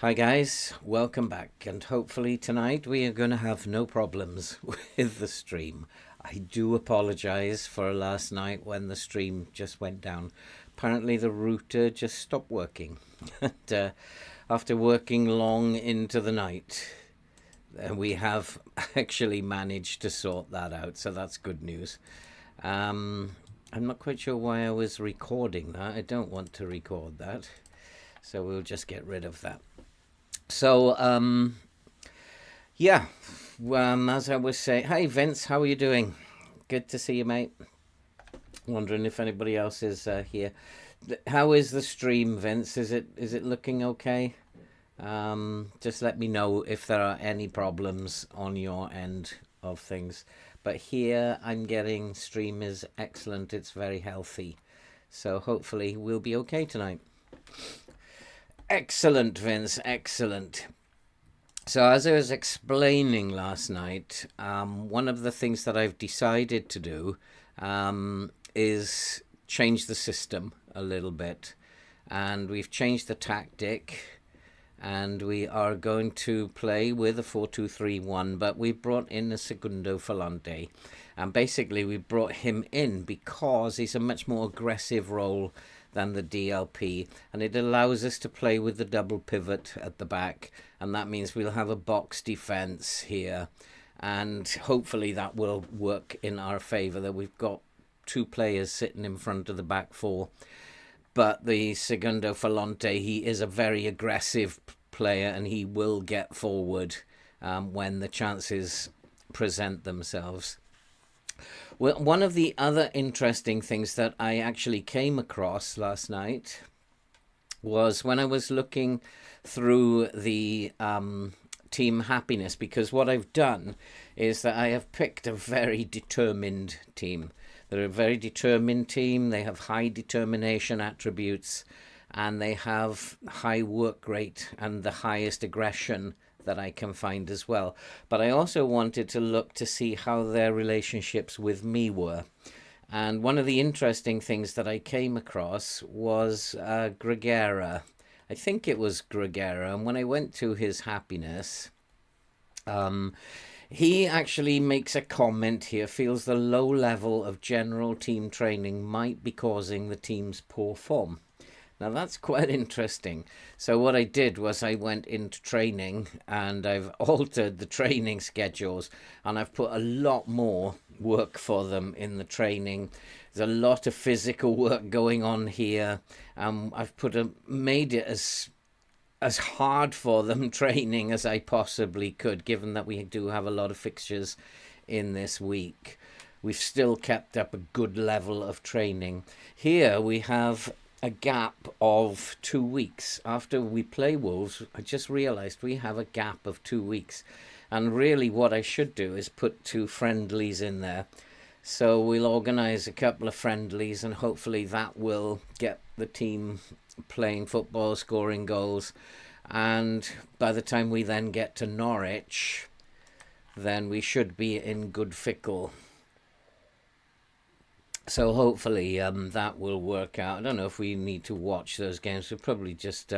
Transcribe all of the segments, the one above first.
Hi guys, welcome back, and hopefully tonight we are going to have no problems with the stream. I do apologize for last night when the stream just went down. Apparently the router just stopped working and, after working long into the night. We have actually managed to sort that out, so that's good news. I'm not quite sure why I was recording that. I don't want to record that, so we'll just get rid of that. So, yeah, as I was saying, hi Vince, how are you doing? Good to see you, mate. Wondering if anybody else is here. How is the stream, Vince? Is it looking okay? Just let me know if there are any problems on your end of things. But here I'm getting stream is excellent. It's very healthy. So hopefully we'll be okay tonight. Excellent, Vince, excellent. So as I was explaining last night, one of the things that I've decided to do is change the system a little bit. And we've changed the tactic, and we are going to play with a 4-2-3-1, but we brought in a Segundo Volante. And basically we brought him in because he's a much more aggressive role than the DLP, and it allows us to play with the double pivot at the back, and that means we'll have a box defense here, and hopefully that will work in our favor, that we've got two players sitting in front of the back four. But the Segundo Volante, he is a very aggressive player, and he will get forward when the chances present themselves. Well, one of the other interesting things that I actually came across last night was when I was looking through the team happiness, because what I've done is that I have picked a very determined team. They're a very determined team. They have high determination attributes, and they have high work rate and the highest aggression that I can find as well. But I also wanted to look to see how their relationships with me were. And one of the interesting things that I came across was Gregera. I think it was Gregera. And when I went to his happiness, he actually makes a comment here, feels the low level of general team training might be causing the team's poor form. Now that's quite interesting. So what I did was I went into training, and I've altered the training schedules, and I've put a lot more work for them in the training. There's a lot of physical work going on here. I've made it as hard for them training as I possibly could, given that we do have a lot of fixtures in this week. We've still kept up a good level of training. Here we have a gap of 2 weeks. After we play Wolves, I just realized we have a gap of 2 weeks. And really what I should do is put 2 friendlies in there. So we'll organize a couple of friendlies, and hopefully that will get the team playing football, scoring goals. And by the time we then get to Norwich, then we should be in good fickle. So hopefully that will work out. I don't know if we need to watch those games. We'll probably just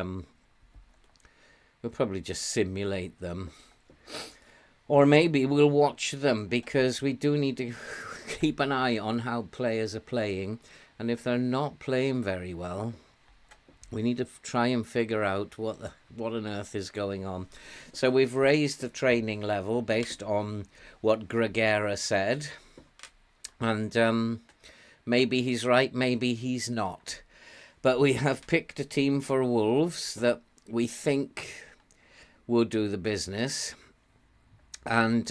simulate them, or maybe we'll watch them, because we do need to keep an eye on how players are playing, and if they're not playing very well, we need to try and figure out what on earth is going on. So we've raised the training level based on what Gregera said, and maybe he's right, maybe he's not. But we have picked a team for Wolves that we think will do the business. And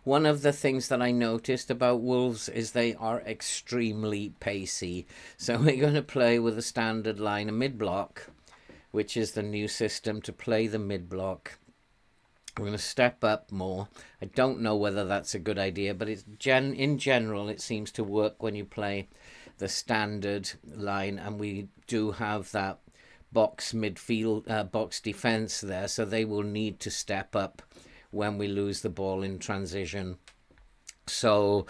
one of the things that I noticed about Wolves is they are extremely pacey. So we're going to play with a standard line, a mid-block, which is the new system to play the mid-block. We're going to step up more. I don't know whether that's a good idea, but in general, it seems to work when you play the standard line, and we do have that box midfield, box defense there, so they will need to step up when we lose the ball in transition. So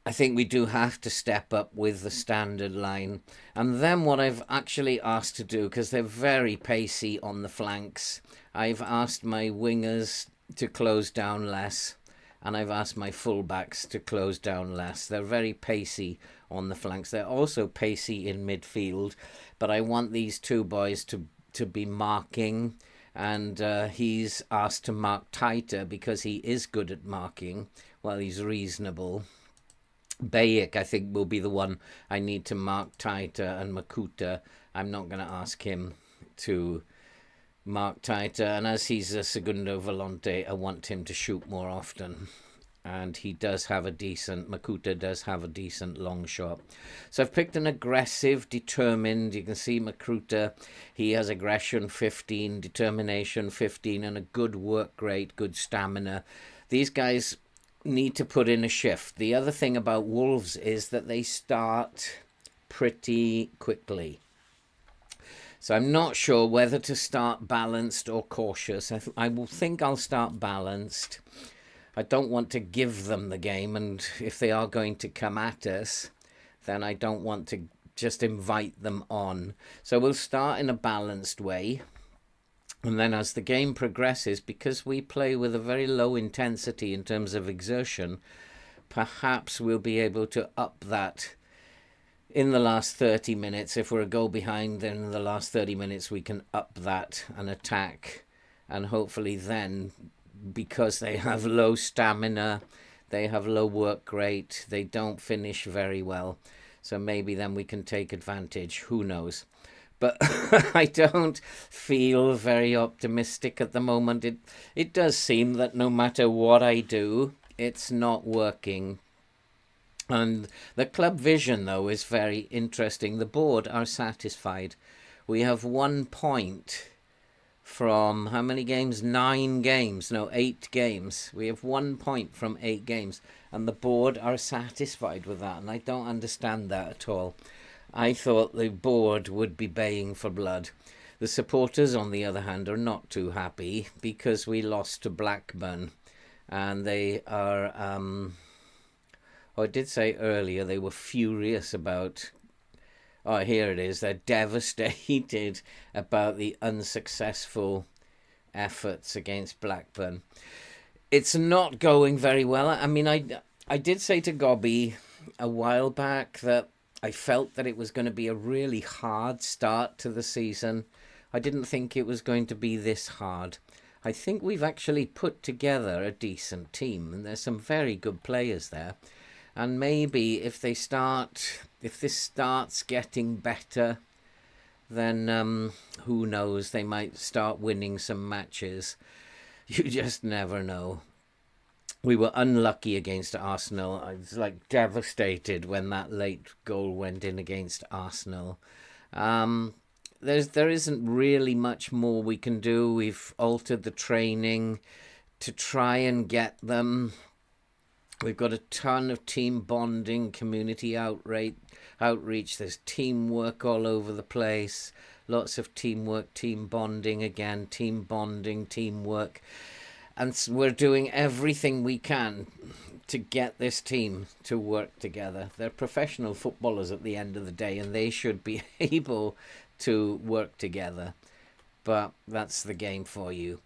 I think we do have to step up with the standard line. And then what I've actually asked to do, because they're very pacey on the flanks, I've asked my wingers to close down less, and I've asked my fullbacks to close down less. They're very pacey on the flanks. They're also pacey in midfield, but I want these two boys to be marking, and he's asked to mark tighter because he is good at marking. Well, he's reasonable. Bayek, I think, will be the one I need to mark tighter, and Makuta, I'm not going to ask him to mark tighter. And as he's a segundo volante, I want him to shoot more often. And he does have a decent, Makuta does have a decent long shot. So I've picked an aggressive, determined, you can see Makuta, he has aggression 15, determination 15, and a good work rate, good stamina. These guys need to put in a shift. The other thing about Wolves is that they start pretty quickly. So I'm not sure whether to start balanced or cautious. I will think I'll start balanced. I don't want to give them the game, and if they are going to come at us, then I don't want to just invite them on. So we'll start in a balanced way. And then as the game progresses, because we play with a very low intensity in terms of exertion, perhaps we'll be able to up that in the last 30 minutes. If we're a goal behind, then in the last 30 minutes we can up that and attack. And hopefully then, because they have low stamina, they have low work rate, they don't finish very well. So maybe then we can take advantage. Who knows? But I don't feel very optimistic at the moment. It does seem that no matter what I do, it's not working. And the club vision, though, is very interesting. The board are satisfied. We have 1 point from how many games? 9 games. No, 8 games. We have 1 point from 8 games. And the board are satisfied with that. And I don't understand that at all. I thought the board would be baying for blood. The supporters, on the other hand, are not too happy because we lost to Blackburn. And they are, I did say earlier they were furious about, here it is, they're devastated about the unsuccessful efforts against Blackburn. It's not going very well. I mean, I did say to Gobby a while back that I felt that it was going to be a really hard start to the season. I didn't think it was going to be this hard. I think we've actually put together a decent team, and there's some very good players there. And maybe if this starts getting better, then who knows, they might start winning some matches. You just never know. We were unlucky against Arsenal. I was devastated when that late goal went in against Arsenal. There isn't really much more we can do. We've altered the training to try and get them. We've got a ton of team bonding, community outreach. There's teamwork all over the place. Lots of teamwork, team bonding again, team bonding, teamwork. And we're doing everything we can to get this team to work together. They're professional footballers at the end of the day, and they should be able to work together. But that's the game for you.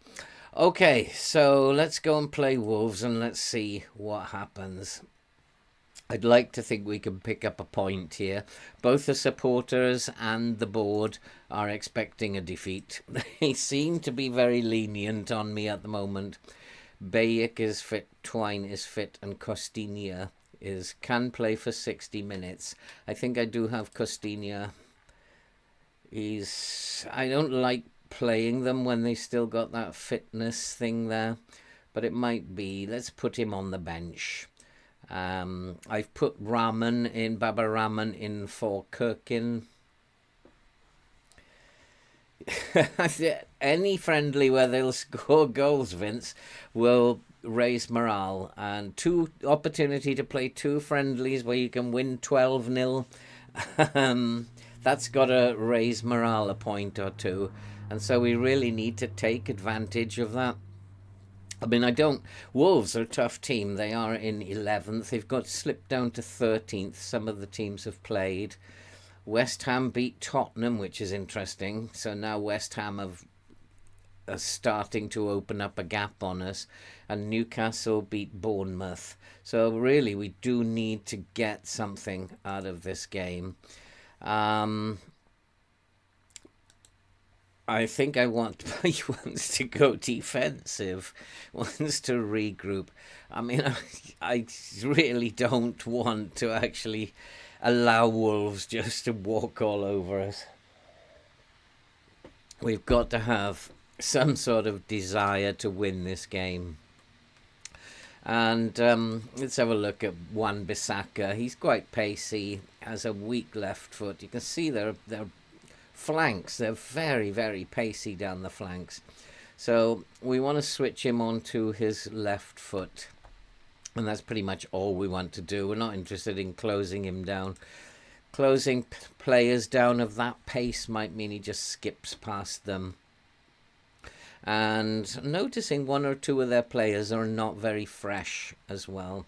Okay, so let's go and play Wolves and let's see what happens. I'd like to think we can pick up a point here. Both the supporters and the board are expecting a defeat. They seem to be very lenient on me at the moment. Bayek is fit, Twine is fit, and Costinha can play for 60 minutes. I think I do have Costinha. I don't like playing them when they still got that fitness thing there, but it might be. Let's put him on the bench. I've put Baba Rahman in for Kirkin. Any friendly where they'll score goals, Vince, will raise morale. And opportunity to play 2 friendlies where you can win 12-0. That's got to raise morale a point or 2. And so we really need to take advantage of that. I mean, I don't. Wolves are a tough team. They are in 11th. They've got slipped down to 13th. Some of the teams have played. West Ham beat Tottenham, which is interesting. So now West Ham are starting to open up a gap on us. And Newcastle beat Bournemouth. So really, we do need to get something out of this game. I think he wants to go defensive, wants to regroup. I mean, I really don't want to actually allow Wolves just to walk all over us. We've got to have some sort of desire to win this game. And let's have a look at Wan-Bissaka. He's quite pacey, has a weak left foot. You can see they're flanks, they're very, very pacey down the flanks. So we want to switch him onto his left foot. And that's pretty much all we want to do. We're not interested in closing him down. Closing players down of that pace might mean he just skips past them. And noticing one or two of their players are not very fresh as well.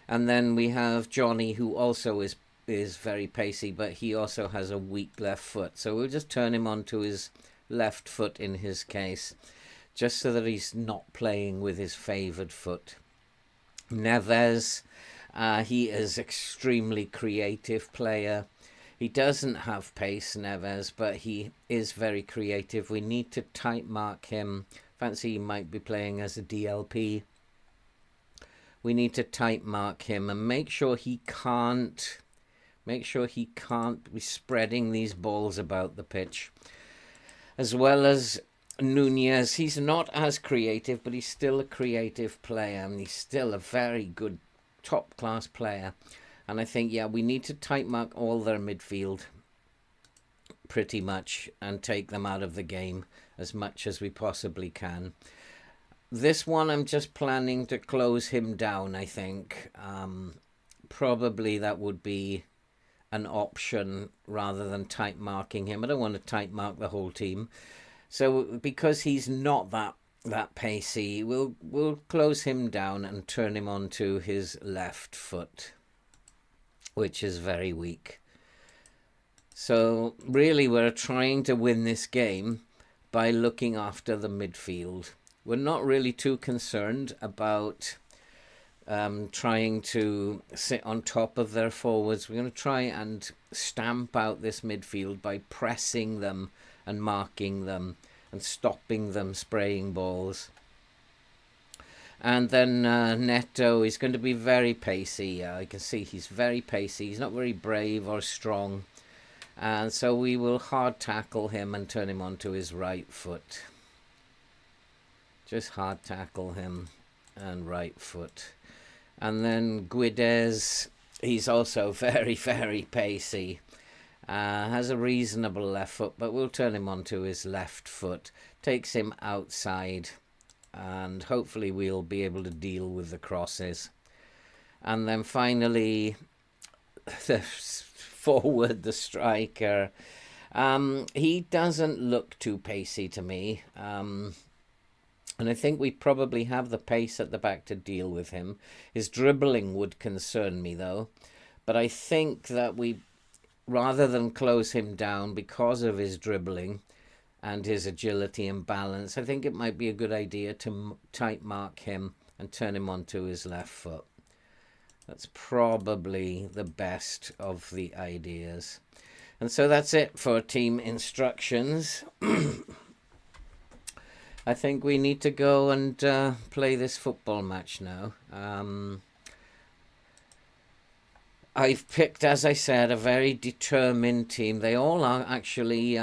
And then we have Johnny, who also is very pacey, but he also has a weak left foot. So we'll just turn him onto his left foot in his case, just so that he's not playing with his favoured foot. Neves, he is extremely creative player. He doesn't have pace, Neves, but he is very creative. We need to tight mark him. Fancy he might be playing as a DLP. We need to tight mark him and make sure he can't be spreading these balls about the pitch. As well as Nunez, he's not as creative, but he's still a creative player, and he's still a very good top-class player. And I think, yeah, we need to tight mark all their midfield pretty much and take them out of the game as much as we possibly can. This one, I'm just planning to close him down, I think. Probably that would be an option rather than tight marking him. I don't want to tight mark the whole team. So because he's not that pacey, we'll close him down and turn him onto his left foot, which is very weak. So really we're trying to win this game by looking after the midfield. We're not really too concerned about trying to sit on top of their forwards. We're going to try and stamp out this midfield by pressing them and marking them and stopping them spraying balls. And then Neto is going to be very pacey. I can see he's very pacey. He's not very brave or strong. And so we will hard tackle him and turn him onto his right foot. Just hard tackle him and right foot. And then Guedes, he's also very, very pacey. Has a reasonable left foot, but we'll turn him onto his left foot. Takes him outside, and hopefully we'll be able to deal with the crosses. And then finally, the forward, the striker. He doesn't look too pacey to me. And I think we probably have the pace at the back to deal with him. His dribbling would concern me, though. But I think that rather than close him down because of his dribbling and his agility and balance, I think it might be a good idea to tight mark him and turn him onto his left foot. That's probably the best of the ideas. And so that's it for team instructions. I think we need to go and play this football match now. I've picked, as I said, a very determined team. They all are actually...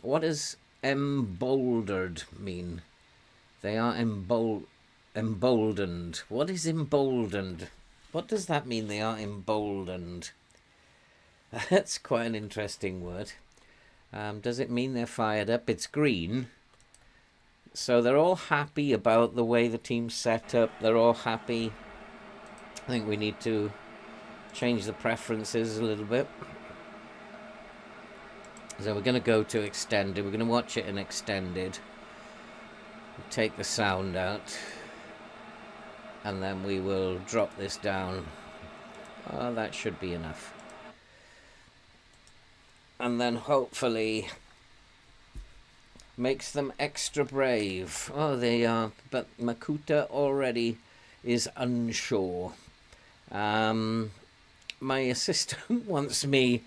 what does emboldened mean? They are emboldened. What is emboldened? What does that mean, they are emboldened? That's quite an interesting word. Does it mean they're fired up? It's green. So they're all happy about the way the team's set up. They're all happy. I think we need to change the preferences a little bit. So we're going to go to extended. We're going to watch it in extended. take the sound out, and then we will drop this down. Oh, that should be enough. And then hopefully makes them extra brave. Oh, they are, but Makuta already is unsure. My assistant wants me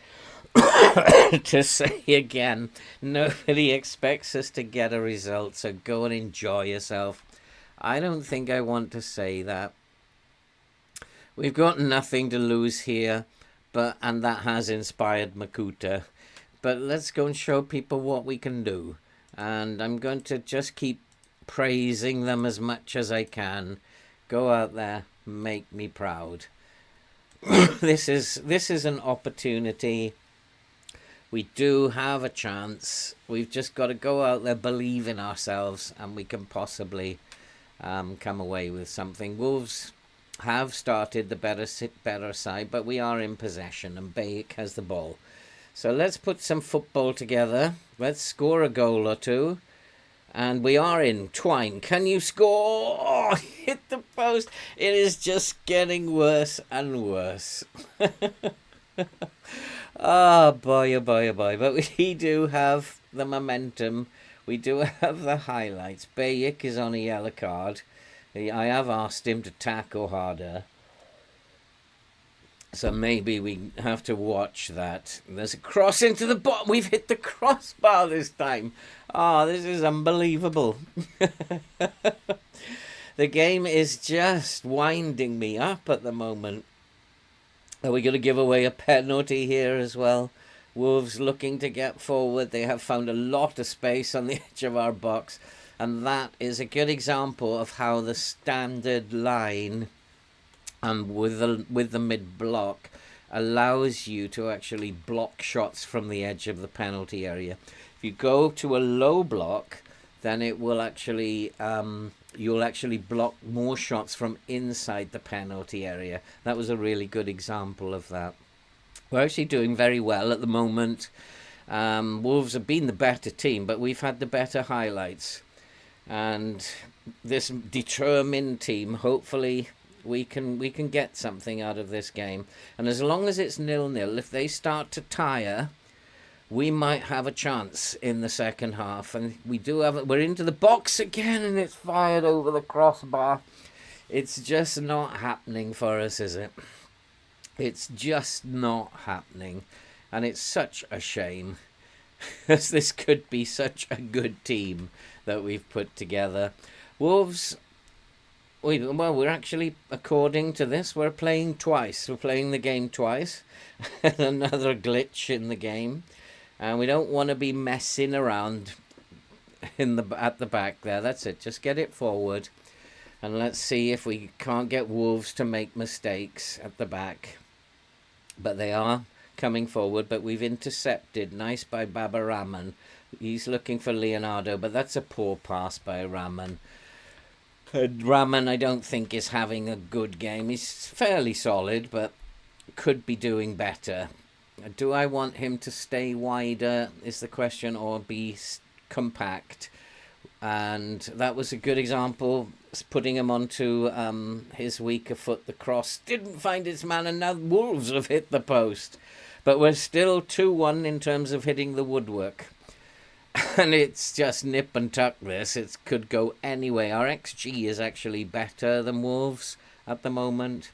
to say again, nobody expects us to get a result, so go and enjoy yourself. I don't think I want to say that. We've got nothing to lose here, and that has inspired Makuta. But let's go and show people what we can do. And I'm going to just keep praising them as much as I can. Go out there, make me proud. This is an opportunity. We do have a chance. We've just got to go out there, believe in ourselves, and we can possibly come away with something. Wolves have started the better side, but we are in possession, and Bayek has the ball. So let's put some football together. Let's score a goal or two. And we are in. Twine, can you score? Oh, hit the post. It is just getting worse and worse. Oh, boy, oh, boy, oh, boy. But we do have the momentum. We do have the highlights. Bayek is on a yellow card. I have asked him to tackle harder. So maybe we have to watch that. There's a cross into the bottom. We've hit the crossbar this time. Oh, this is unbelievable. The game is just winding me up at the moment. Are we going to give away a penalty here as well? Wolves looking to get forward. They have found a lot of space on the edge of our box. And that is a good example of how the standard line and with the mid block allows you to actually block shots from the edge of the penalty area. If you go to a low block, then it will actually you'll actually block more shots from inside the penalty area. That was a really good example of that. We're actually doing very well at the moment. Wolves have been the better team, but we've had the better highlights. And this determined team, hopefully we can get something out of this game. And as long as it's 0-0, if they start to tire, we might have a chance in the second half. And we're into the box again, and it's fired over the crossbar. It's just not happening for us, is it? It's just not happening. And it's such a shame, as this could be such a good team that we've put together. Wolves, we're actually, according to this, we're playing twice. We're playing the game twice. Another glitch in the game. And we don't want to be messing around at the back there. That's it. Just get it forward. And let's see if we can't get Wolves to make mistakes at the back. But they are coming forward. But we've intercepted. Nice by Baba Rahman. He's looking for Leonardo. But that's a poor pass by Rahman. Rahman, I don't think, is having a good game. He's fairly solid, but could be doing better. Do I want him to stay wider, is the question, or be compact? And that was a good example, putting him onto his weaker foot. The cross didn't find its man, and now Wolves have hit the post. But we're still 2-1 in terms of hitting the woodwork. And it's just nip and tuck this. It could go anyway. Our XG is actually better than Wolves at the moment.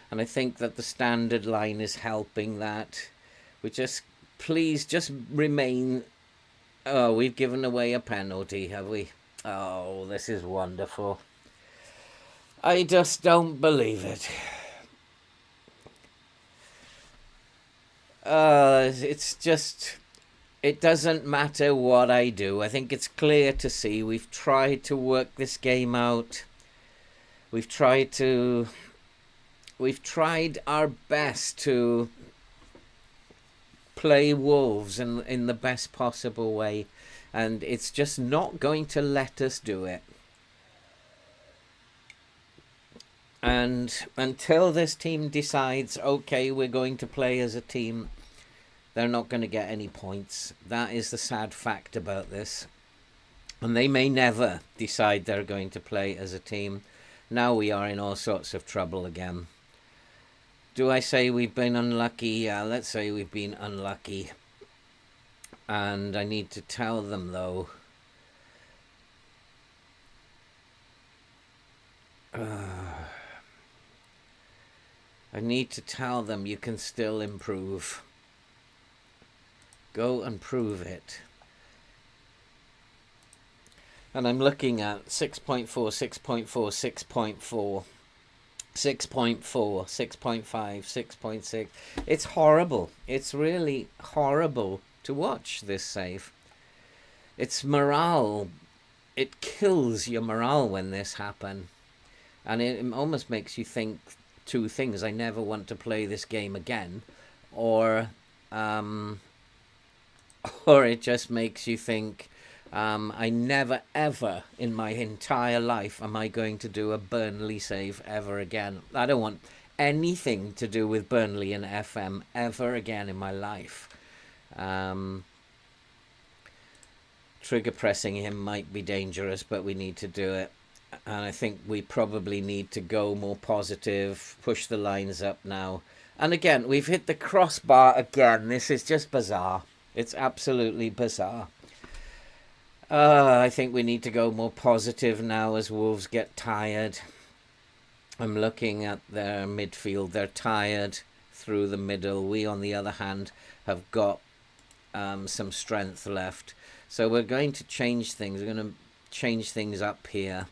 And I think that the standard line is helping that. Please just remain. Oh, we've given away a penalty, have we? Oh, this is wonderful. I just don't believe it. It's just... It doesn't matter what I do. I think it's clear to see we've tried to work this game out. We've tried our best to play Wolves in the best possible way. And it's just not going to let us do it. And until this team decides, okay, we're going to play as a team, they're not going to get any points. That is the sad fact about this. And they may never decide they're going to play as a team. Now we are in all sorts of trouble again. Do I say we've been unlucky? Yeah, let's say we've been unlucky. And I need to tell them, though, I need to tell them you can still improve. Go and prove it. And I'm looking at 6.4, 6.4, 6.4, 6.4, 6.5, 6.6. It's horrible. It's really horrible to watch this save. It's morale. It kills your morale when this happens. And it almost makes you think two things. I never want to play this game again. Or it just makes you think, I never ever in my entire life am I going to do a Burnley save ever again. I don't want anything to do with Burnley and FM ever again in my life. Trigger pressing him might be dangerous, but we need to do it. And I think we probably need to go more positive, push the lines up now. And again, we've hit the crossbar again. This is just bizarre. It's absolutely bizarre. I think we need to go more positive now as Wolves get tired. I'm looking at their midfield. They're tired through the middle. We, on the other hand, have got some strength left. So we're going to change things. We're going to change things up here.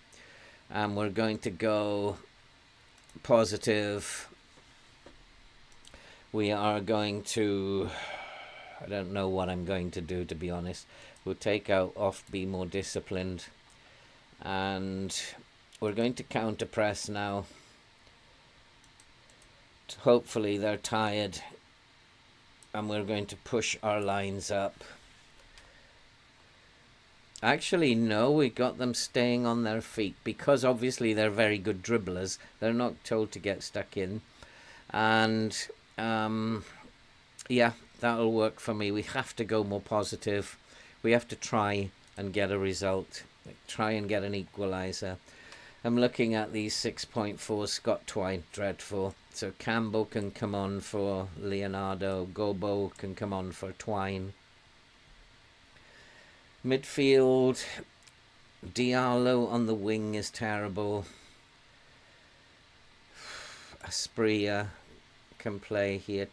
We're going to go positive. We are going to... I don't know what I'm going to do, to be honest. We'll take out off, be more disciplined. And we're going to counter press now. Hopefully they're tired. And we're going to push our lines up. Actually, no, we got them staying on their feet. Because obviously they're very good dribblers. They're not told to get stuck in. And, yeah, that'll work for me. We have to go more positive. We have to try and get a result. Try and get an equaliser. I'm looking at these 6.4. Scott Twine, dreadful. So Campbell can come on for Leonardo. Gobo can come on for Twine. Midfield, Diallo on the wing is terrible. Aspria can play here.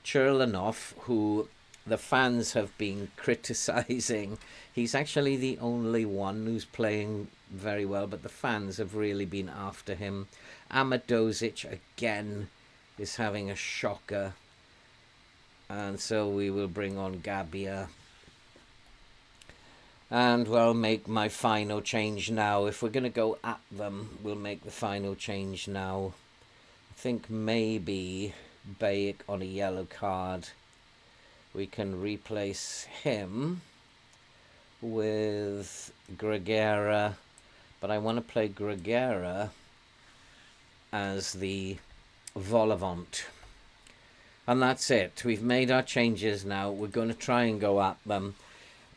Cherlanov, who the fans have been criticising, he's actually the only one who's playing very well, but the fans have really been after him. Amadozic again is having a shocker, and so we will bring on Gabia. And we'll make my final change now. If we're going to go at them, we'll make the final change now. I think maybe Bayek on a yellow card. We can replace him with Gregera. But I want to play Gregera as the Volavant. And that's it. We've made our changes now. We're going to try and go at them.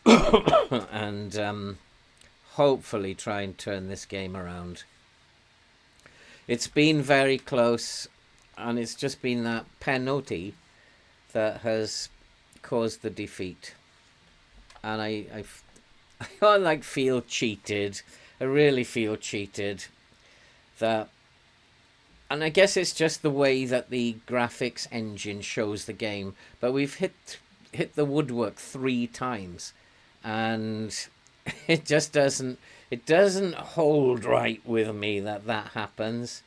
And hopefully try and turn this game around. It's been very close, and it's just been that penalty that has caused the defeat. And I like feel cheated. I really feel cheated. And I guess it's just the way that the graphics engine shows the game. But we've hit the woodwork 3 times. And it just doesn't hold right with me that happens.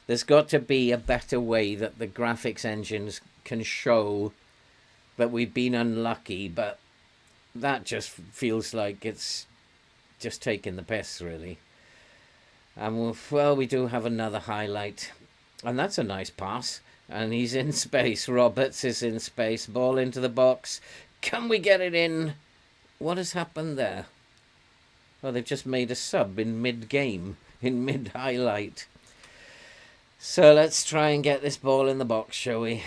There's got to be a better way that the graphics engines can show that we've been unlucky, but that just feels like it's just taking the piss, really. And well, we do have another highlight, and that's a nice pass. And he's in space. Roberts is in space. Ball into the box. Can we get it in? What has happened there? Oh, they've just made a sub in mid-game, in mid-highlight. So let's try and get this ball in the box, shall we?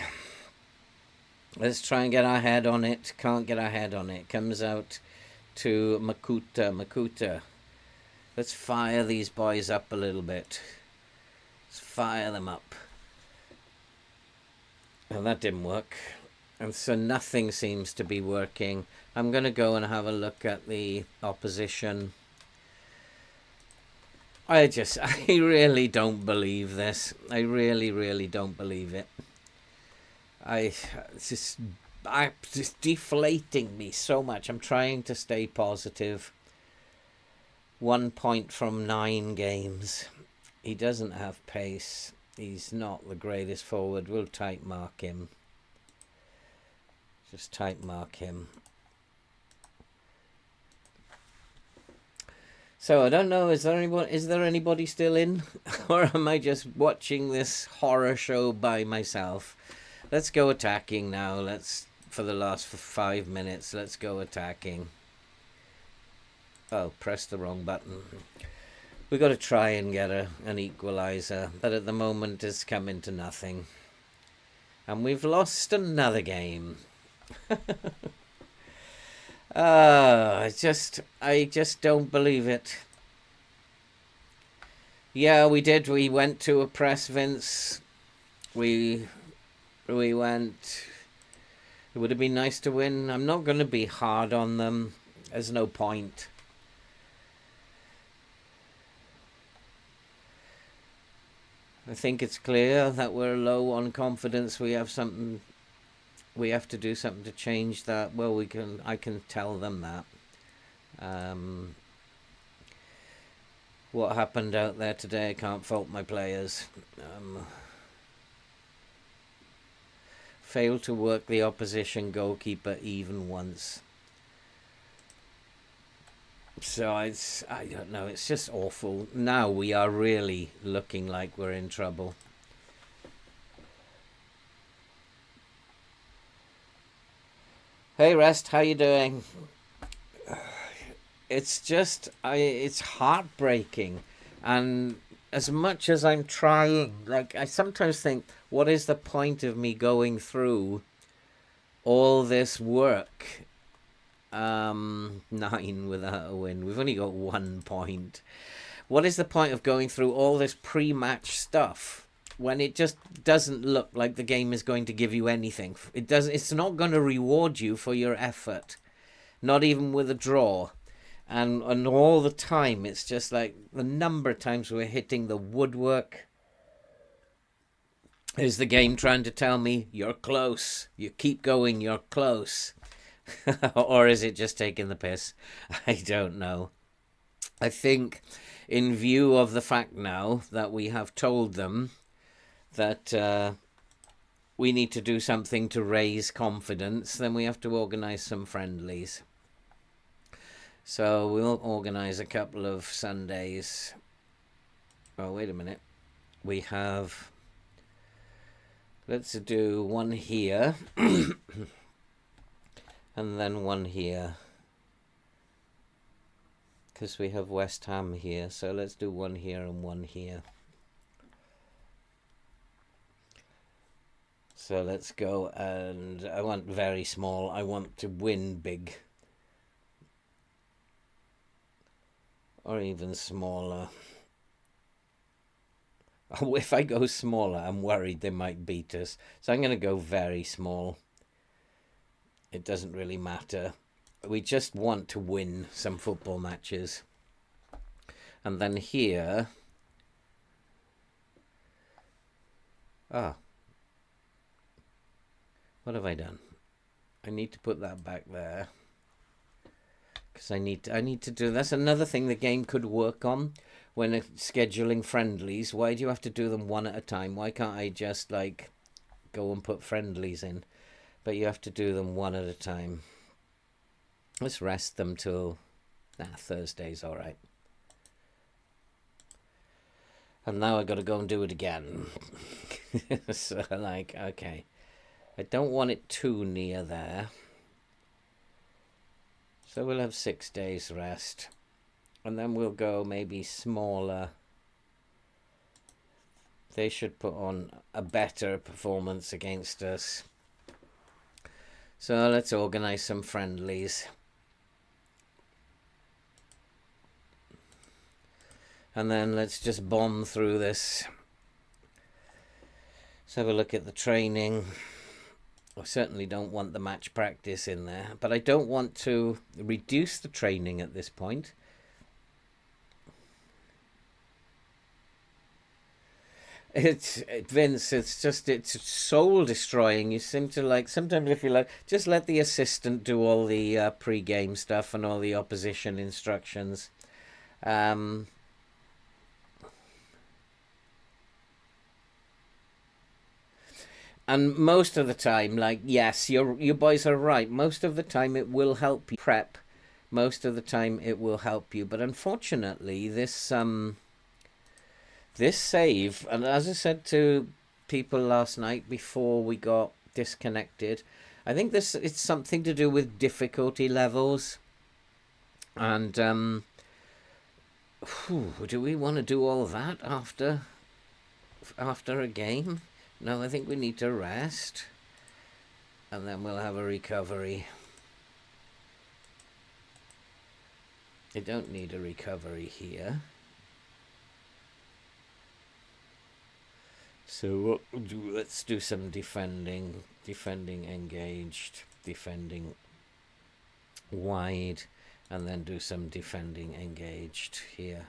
Let's try and get our head on it. Can't get our head on it. Comes out to Makuta. Let's fire these boys up a little bit. Let's fire them up. Well, that didn't work. And so nothing seems to be working. I'm going to go and have a look at the opposition. I really don't believe this. I really don't believe it. It's just deflating me so much. I'm trying to stay positive. 1 point from 9 games. He doesn't have pace. He's not the greatest forward. We'll tight mark him. Just tight mark him. So I don't know, is there anybody still in? Or am I just watching this horror show by myself? Let's go attacking now. For the last 5 minutes, let's go attacking. Oh, press the wrong button. We've got to try and get an equaliser, but at the moment it's coming to nothing. And we've lost another game. I just don't believe it. Yeah, we did. We went to a press, Vince. We went. It would have been nice to win. I'm not going to be hard on them. There's no point. I think it's clear that we're low on confidence. We have to do something to change that. Well, I can tell them that. What happened out there today, I can't fault my players. Failed to work the opposition goalkeeper even once. So I don't know, it's just awful. Now we are really looking like we're in trouble. Hey Rest, how you doing? It's just, it's heartbreaking. And as much as I'm trying, like, I sometimes think, what is the point of me going through all this work? 9 without a win. We've only got 1 point. What is the point of going through all this pre-match stuff when it just doesn't look like the game is going to give you anything? It's not going to reward you for your effort, not even with a draw. And all the time, it's just like the number of times we're hitting the woodwork. Is the game trying to tell me, you're close, you keep going, you're close? Or is it just taking the piss? I don't know. I think in view of the fact now that we have told them that we need to do something to raise confidence, then we have to organise some friendlies. So we'll organise a couple of Sundays. Oh, wait a minute. We have... Let's do one here. And then one here. Because we have West Ham here. So let's do one here and one here. So let's go, and I want very small. I want to win big. Or even smaller. Oh, if I go smaller, I'm worried they might beat us. So I'm going to go very small. It doesn't really matter. We just want to win some football matches. And then here... Ah. What have I done? I need to put that back there. Because I need to do... That's another thing the game could work on when scheduling friendlies. Why do you have to do them one at a time? Why can't I just, like, go and put friendlies in? But you have to do them one at a time. Let's rest them till... Thursday's all right. And now I've got to go and do it again. So, like, okay. I don't want it too near there. So we'll have 6 days rest. And then we'll go maybe smaller. They should put on a better performance against us. So let's organise some friendlies. And then let's just bomb through this. Let's have a look at the training. I certainly don't want the match practice in there, but I don't want to reduce the training at this point. Vince, it's soul destroying. You seem to like, sometimes if you like, just let the assistant do all the pre-game stuff and all the opposition instructions. And most of the time, like, yes, you boys are right. Most of the time it will help you prep. Most of the time it will help you. But unfortunately, this save, and as I said to people last night before we got disconnected, I think it's something to do with difficulty levels. And do we want to do all that after a game? No, I think we need to rest, and then we'll have a recovery. I don't need a recovery here. So let's do some defending engaged, defending wide, and then do some defending engaged here.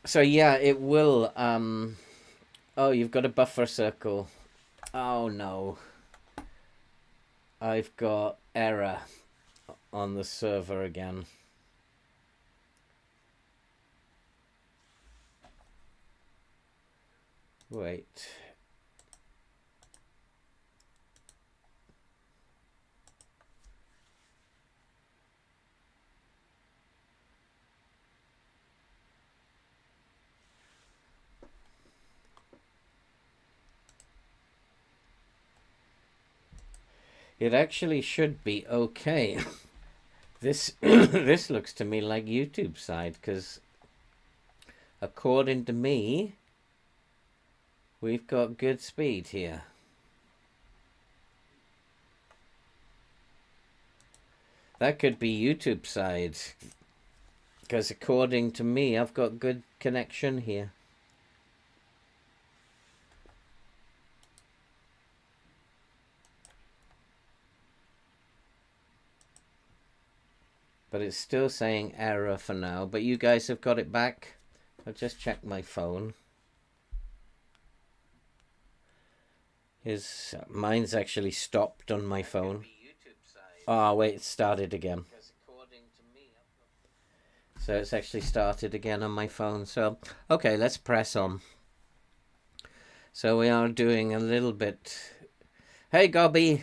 So yeah, it will. Oh, you've got a buffer circle. Oh no. I've got error on the server again. Wait. It actually should be okay. This this looks to me like YouTube side, because according to me, we've got good speed here. That could be YouTube side, because according to me, I've got good connection here. But it's still saying error for now. But you guys have got it back. I'll just check my phone. Mine's actually stopped on my phone. Oh, wait, it started again. So it's actually started again on my phone. So, okay, let's press on. So we are doing a little bit... Hey, Gobby.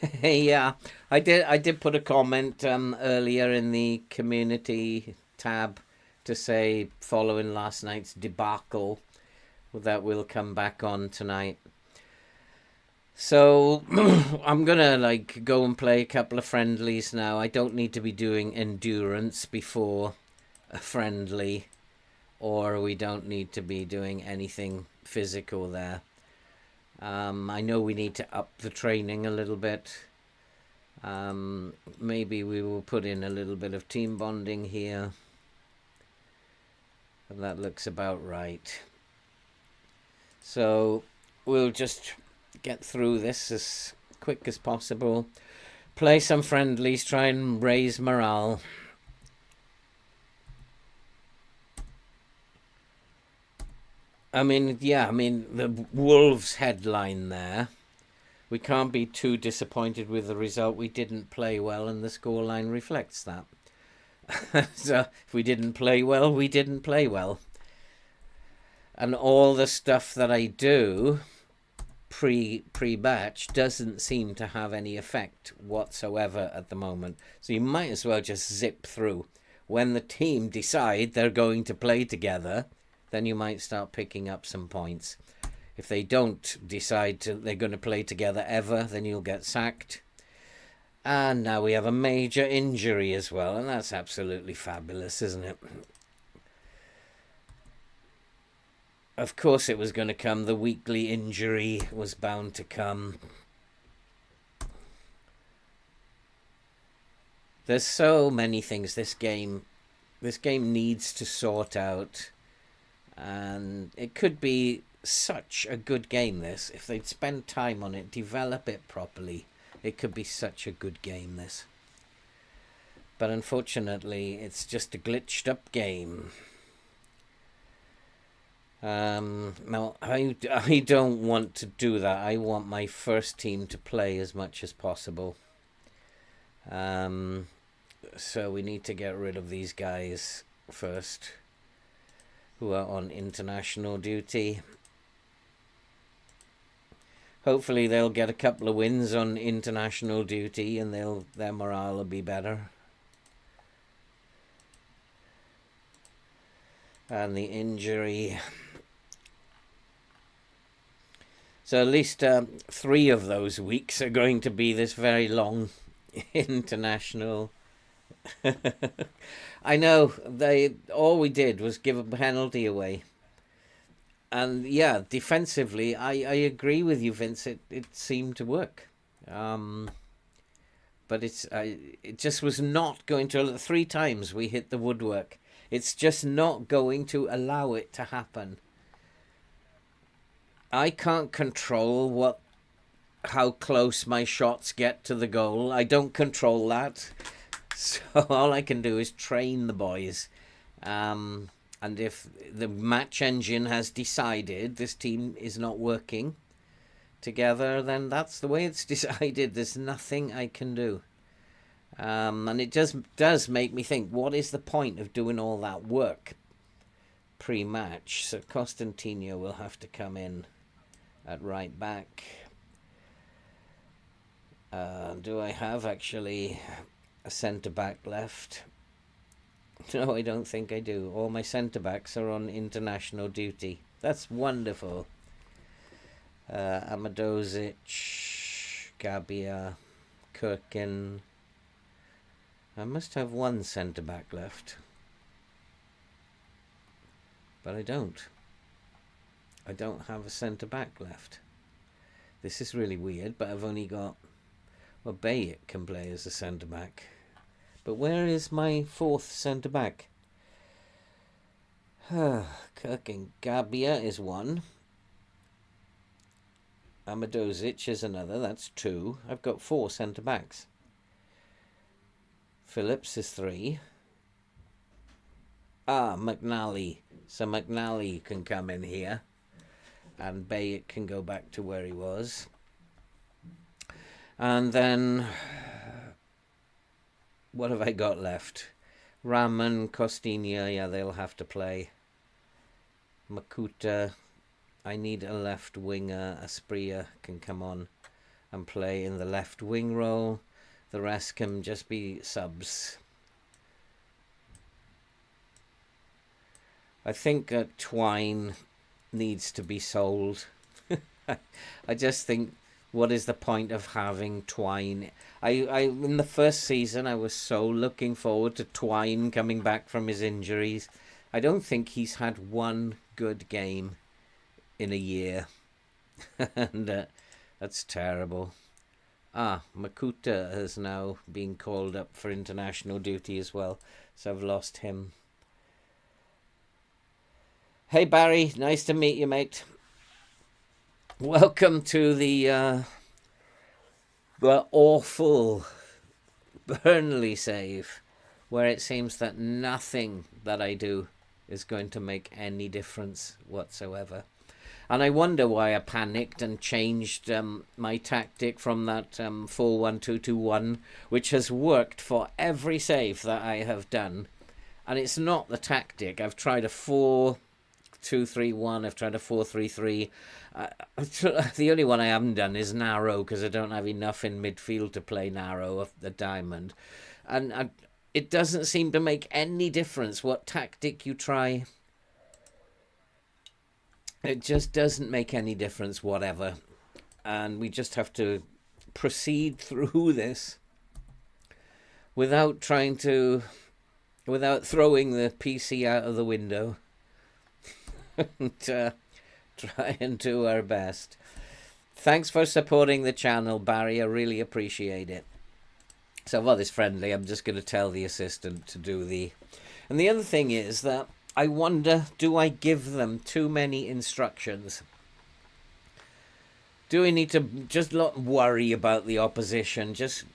Hey, yeah, I did put a comment earlier in the community tab to say, following last night's debacle, that we'll come back on tonight. So I'm gonna like go and play a couple of friendlies now. I don't need to be doing endurance before a friendly, or we don't need to be doing anything physical there. I know we need to up the training a little bit. Maybe we will put in a little bit of team bonding here. And that looks about right. So we'll just get through this as quick as possible. Play some friendlies, try and raise morale. I mean, yeah, I mean, the Wolves headline there. We can't be too disappointed with the result. We didn't play well, and the scoreline reflects that. So, if we didn't play well, we didn't play well. And all the stuff that I do pre-batch doesn't seem to have any effect whatsoever at the moment. So you might as well just zip through. When the team decide they're going to play together, then you might start picking up some points. If they don't decide they're going to play together ever, then you'll get sacked. And now we have a major injury as well, and that's absolutely fabulous, isn't it? Of course it was going to come. The weekly injury was bound to come. There's so many things this game This game needs to sort out, and it could be such a good game, this. If they'd spend time on it, develop it properly, it could be such a good game, this. But unfortunately, it's just a glitched up game. Now, I don't want to do that. I want my first team to play as much as possible. So we need to get rid of these guys first, who are on international duty. Hopefully they'll get a couple of wins on international duty and their morale will be better. And the injury. So at least 3 of those weeks are going to be this very long international. I know, all we did was give a penalty away. And yeah, defensively, I agree with you, Vince. It seemed to work. But it just was not going to. 3 times we hit the woodwork. It's just not going to allow it to happen. I can't control how close my shots get to the goal. I don't control that. So all I can do is train the boys. And if the match engine has decided this team is not working together, then that's the way it's decided. There's nothing I can do. And it just does make me think, what is the point of doing all that work pre-match? So Costantino will have to come in at right back. Do I have actually a centre-back left? No, I don't think I do. All my centre-backs are on international duty. That's wonderful. Amadozic, Gabia, Kirkin. I must have one centre-back left. But I don't. I don't have a centre-back left. This is really weird, but I've only got... Well, Bayek can play as a centre-back. But where is my 4th centre-back? Kirkin. Gabia is 1. Amadozic is another. That's 2. I've got 4 centre-backs. Phillips is 3. McNally. So McNally can come in here. And Bayek can go back to where he was. And then... What have I got left? Rahman, Costinha, yeah, they'll have to play. Makuta. I need a left winger. Asprilla can come on and play in the left wing role. The rest can just be subs. I think Twine needs to be sold. I just think, what is the point of having Twine? I in the first season, I was so looking forward to Twine coming back from his injuries. I don't think he's had one good game in a year. And that's terrible. Makuta has now been called up for international duty as well, so I've lost him. Hey Barry, nice to meet you, mate. Welcome to the awful Burnley save, where it seems that nothing that I do is going to make any difference whatsoever. And I wonder why I panicked and changed my tactic from that 4-1-2-2-1, which has worked for every save that I have done. And it's not the tactic. I've tried a 4-2-3-1. I've tried a 4-3-3. The only one I haven't done is narrow, because I don't have enough in midfield to play narrow of the diamond. And it doesn't seem to make any difference what tactic you try. It just doesn't make any difference whatever. And we just have to proceed through this without throwing the PC out of the window. And try and do our best. Thanks for supporting the channel, Barry. I really appreciate it. So while it's friendly, I'm just going to tell the assistant to do the And the other thing is that I wonder, do I give them too many instructions? Do we need to just not worry about the opposition? Just,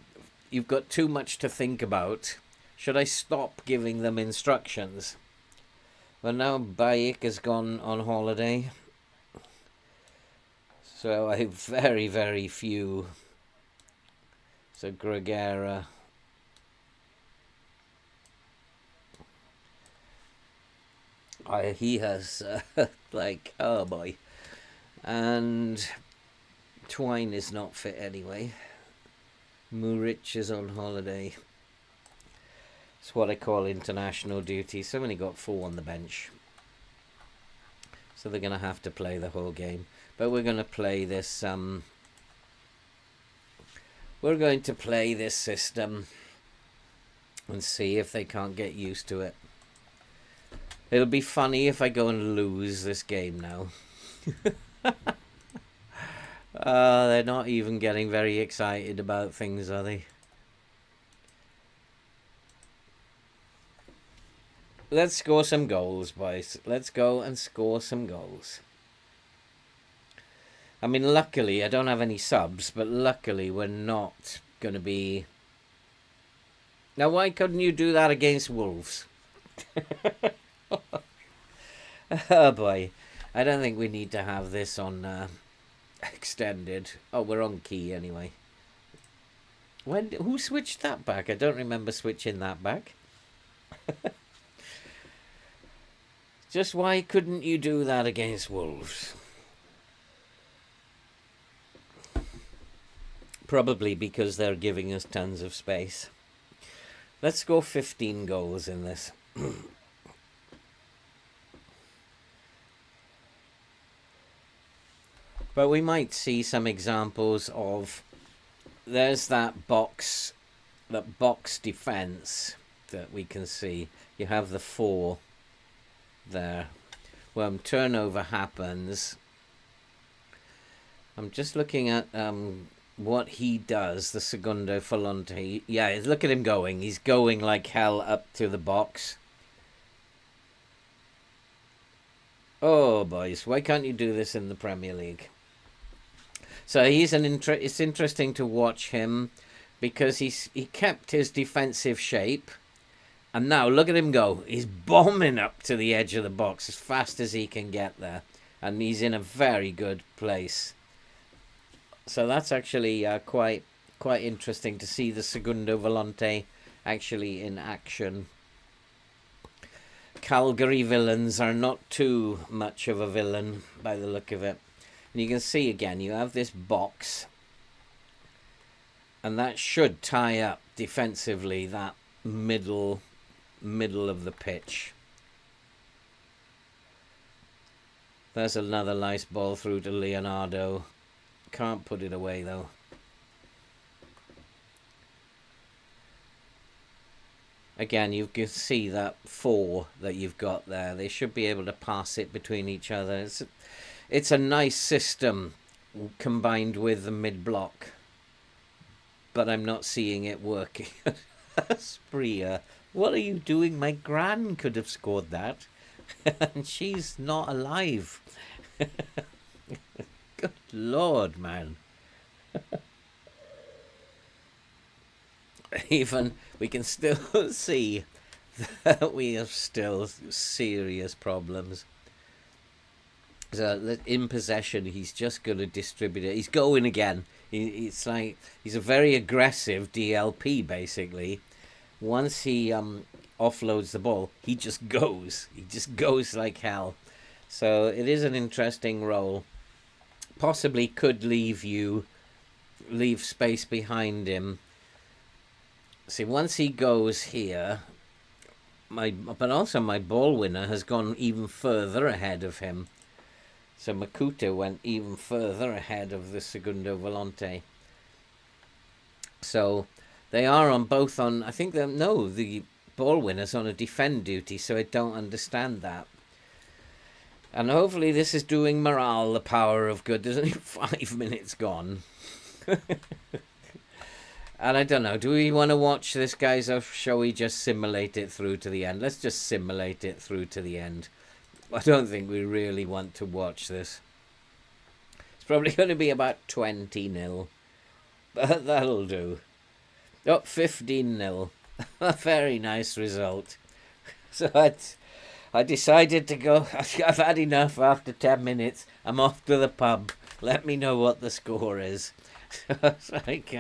you've got too much to think about. Should I stop giving them instructions? Well, now Bayek has gone on holiday. So I have very, very few. So Gregera. He has, like, oh boy. And Twine is not fit anyway. Muric is on holiday. It's what I call international duty. So I've only got 4 on the bench. So they're going to have to play the whole game. But we're going to play this, we're going to play this system and see if they can't get used to it. It'll be funny if I go and lose this game now. They're not even getting very excited about things, are they? Let's score some goals, boys. Let's go and score some goals. I mean, luckily, I don't have any subs, but luckily we're not going to be... Now, why couldn't you do that against Wolves? Oh, boy. I don't think we need to have this on extended. Oh, we're on key anyway. Who switched that back? I don't remember switching that back. Just why couldn't you do that against Wolves? Probably because they're giving us tons of space. Let's go 15 goals in this. But we might see some examples of... There's that box defence that we can see. You have the 4 there. When turnover happens... I'm just looking at what he does, the Segundo Volante. Yeah, look at him going. He's going like hell up to the box. Oh, boys, why can't you do this in the Premier League? So he's it's interesting to watch him because he kept his defensive shape, and now look at him go. He's bombing up to the edge of the box as fast as he can get there, and he's in a very good place. So that's actually quite interesting to see the Segundo Volante actually in action. Calgary villains are not too much of a villain by the look of it. And you can see again, you have this box, and that should tie up defensively that middle of the pitch. There's another nice ball through to Leonardo. Can't put it away though. Again, you can see that 4 that you've got there. They should be able to pass it between each other. It's a nice system combined with the mid-block. But I'm not seeing it working. Spria, what are you doing? My gran could have scored that. And she's not alive. Good Lord, man. Even we can still see that we have still serious problems. So in possession, he's just going to distribute it. He's going again. It's like he's a very aggressive DLP, basically. Once he offloads the ball, he just goes. He just goes like hell. So it is an interesting role. Possibly could leave space behind him. See, once he goes here, but also my ball winner has gone even further ahead of him. So Makuta went even further ahead of the Segundo Volante. So they are on both on, I think the ball winner's on a defend duty, so I don't understand that. And hopefully this is doing morale the power of good. There's only 5 minutes gone. And I don't know, do we want to watch this, guys, or shall we just simulate it through to the end? Let's just simulate it through to the end. I don't think we really want to watch this. It's probably going to be about 20-0. But that'll do. Oh, 15-0. A very nice result. So I decided to go. I've had enough after 10 minutes. I'm off to the pub. Let me know what the score is. So it's like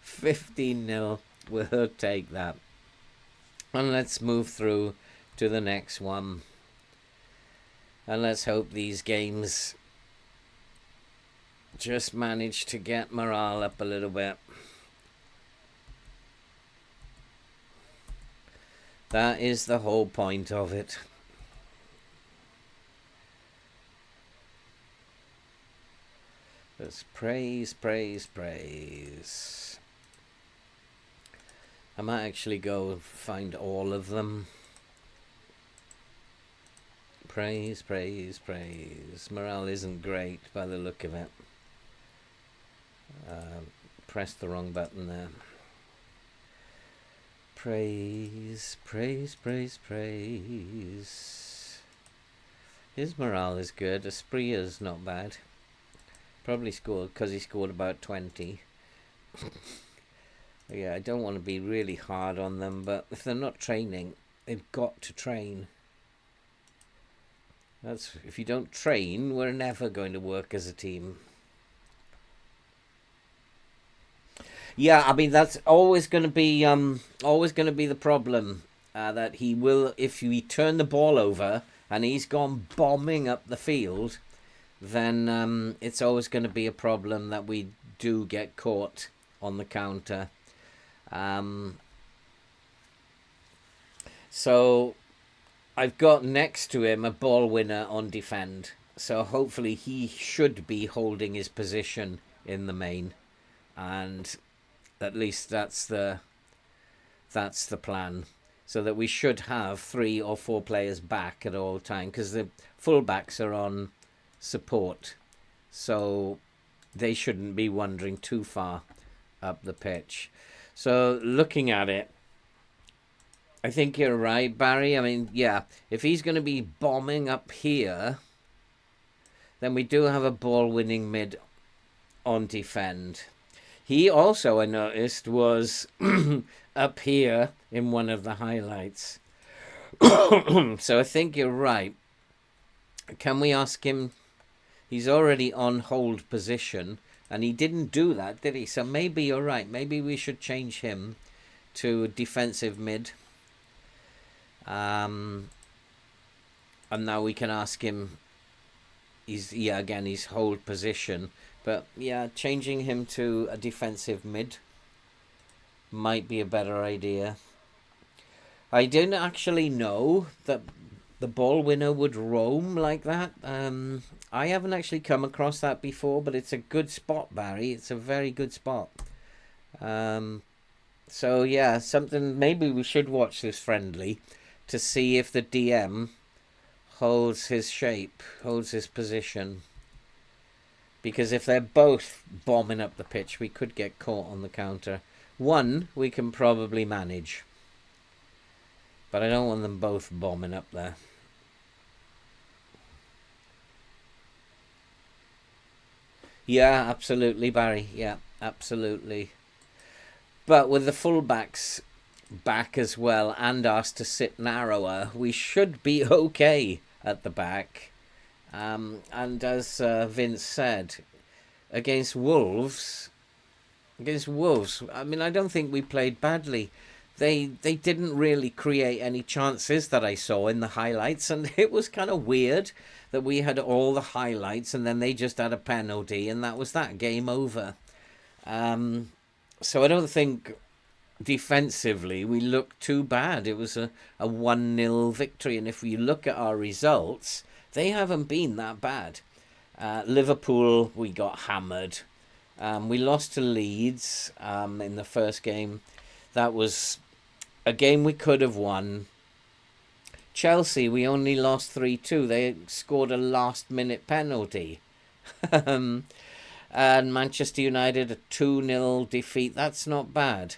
15-0. We'll take that. And let's move through to the next one. And let's hope these games just manage to get morale up a little bit. That is the whole point of it. Let's praise, praise, praise. I might actually go find all of them. Praise, praise, praise. Morale isn't great by the look of it. Pressed the wrong button there. Praise, praise, praise, praise. His morale is good. Esprit is not bad. Probably scored because he scored about 20. Yeah, I don't want to be really hard on them, but if they're not training, they've got to train. If you don't train, we're never going to work as a team. Yeah, I mean that's always going to be the problem. That he will, if we turn the ball over and he's gone bombing up the field, then it's always going to be a problem that we do get caught on the counter. So I've got next to him a ball winner on defend. So hopefully he should be holding his position in the main, and at least that's the plan. So that we should have 3 or 4 players back at all time, because the fullbacks are on support, so they shouldn't be wandering too far up the pitch. So looking at it, I think you're right, Barry. I mean, yeah, if he's going to be bombing up here, then we do have a ball-winning mid on defend. He also, I noticed, was up here in one of the highlights. So I think you're right. Can we ask him? He's already on hold position, and he didn't do that, did he? So maybe you're right. Maybe we should change him to defensive mid. And now we can ask him. He's hold position. But yeah, changing him to a defensive mid might be a better idea. I didn't actually know that the ball winner would roam like that. I haven't actually come across that before, but it's a good spot, Barry. It's a very good spot. So yeah, maybe we should watch this friendly to see if the DM holds his shape, holds his position. Because if they're both bombing up the pitch, we could get caught on the counter. One, we can probably manage. But I don't want them both bombing up there. Yeah, absolutely, Barry. Yeah, absolutely. But with the fullbacks back as well and asked to sit narrower, we should be okay at the back. And as Vince said, against Wolves, I mean, I don't think we played badly. They didn't really create any chances that I saw in the highlights, and it was kind of weird that we had all the highlights and then they just had a penalty, and that was that, game over. So I don't think defensively we looked too bad. It was a 1-0 victory, and if we look at our results, they haven't been that bad. Liverpool, we got hammered. We lost to Leeds in the first game. That was a game we could have won. Chelsea, we only lost 3-2. They scored a last-minute penalty. And Manchester United a 2-0 defeat. That's not bad.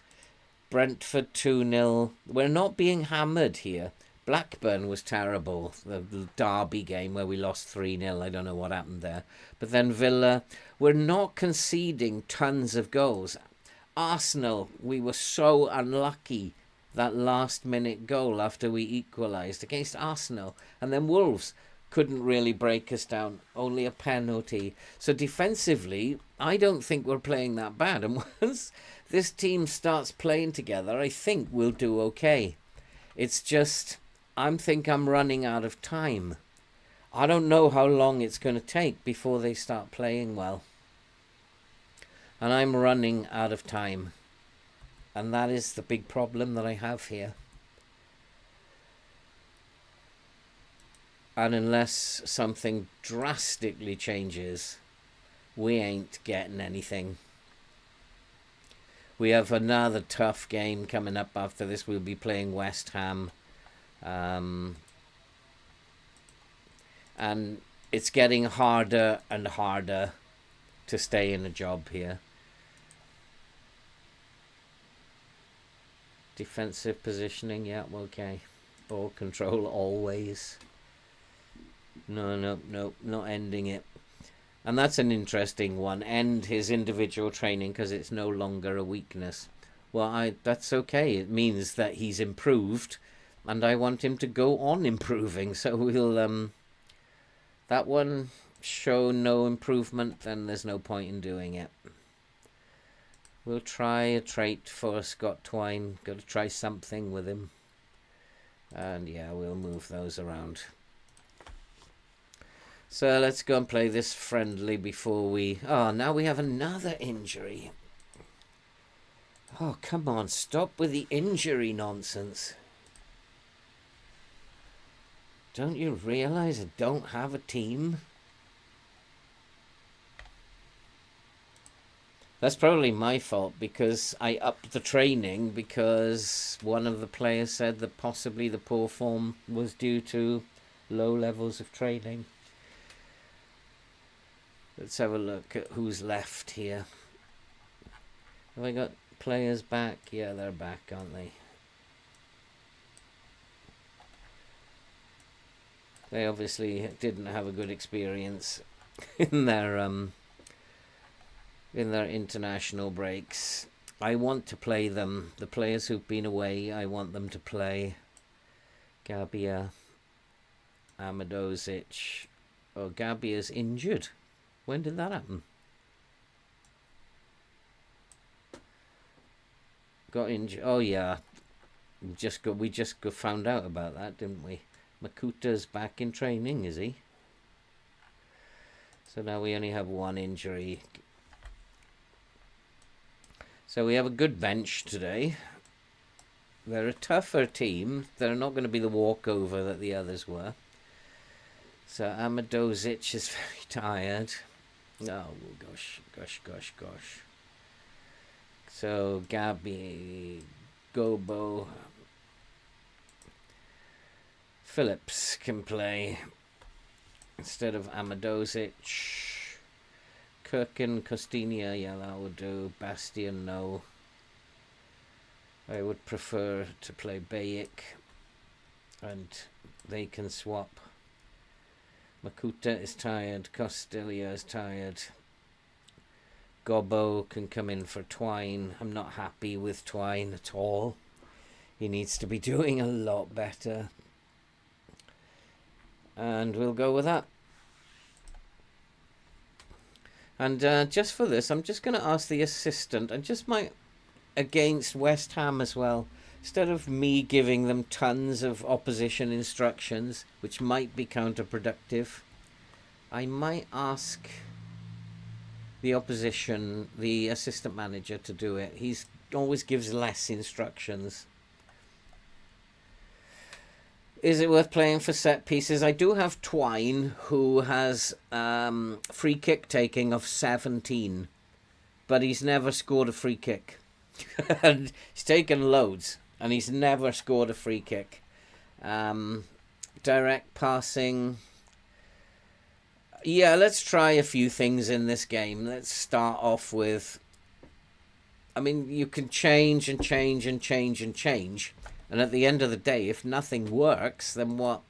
Brentford 2-0. We're not being hammered here. Blackburn was terrible. The Derby game where we lost 3-0. I don't know what happened there. But then Villa, we're not conceding tons of goals. Arsenal, we were so unlucky. That last minute goal after we equalised against Arsenal. And then Wolves couldn't really break us down. Only a penalty. So defensively, I don't think we're playing that bad. And once this team starts playing together, I think we'll do okay. It's just, I'm running out of time. I don't know how long it's going to take before they start playing well. And I'm running out of time. And that is the big problem that I have here. And unless something drastically changes, we ain't getting anything. We have another tough game coming up after this. We'll be playing West Ham. And it's getting harder and harder to stay in a job here. Defensive positioning, yeah, okay. Ball control always. No, not ending it. And that's an interesting one. End his individual training because it's no longer a weakness. Well, that's okay. It means that he's improved, and I want him to go on improving. So we'll that one show no improvement, then there's no point in doing it. We'll try a trait for Scott Twine. Got to try something with him. And yeah, we'll move those around. So let's go and play this friendly before we... Oh, now we have another injury. Oh, come on. Stop with the injury nonsense. Don't you realise I don't have a team? That's probably my fault because I upped the training because one of the players said that possibly the poor form was due to low levels of training. Let's have a look at who's left here. Have I got players back? Yeah, they're back, aren't they? They obviously didn't have a good experience in their international breaks. I want to play them. The players who've been away, I want them to play. Gabia, Amadozic. Oh, Gabia's injured. When did that happen? Got injured. Oh yeah, we just found out about that, didn't we? Makuta's back in training, is he? So now we only have one injury. So we have a good bench today. They're a tougher team. They're not going to be the walkover that the others were. So Amadozic is very tired. Oh, gosh. So Gabi, Gobo, Phillips can play instead of Amadozic. Kirkin, Costinia, yeah, that would do. Bastian, no. I would prefer to play Bayek, and they can swap. Makuta is tired. Costilia is tired. Gobbo can come in for Twine. I'm not happy with Twine at all. He needs to be doing a lot better. And we'll go with that. And just for this, I'm just going to ask the assistant, and just against West Ham as well, instead of me giving them tons of opposition instructions, which might be counterproductive, I might ask the opposition, the assistant manager, to do it. He always gives less instructions. Is it worth playing for set pieces? I do have Twine, who has free kick taking of 17, but he's never scored a free kick. And he's taken loads, and he's never scored a free kick. Direct passing, Yeah, let's try a few things in this game. Let's start off with. I mean, you can change and change and change and change, and at the end of the day, if nothing works, then what?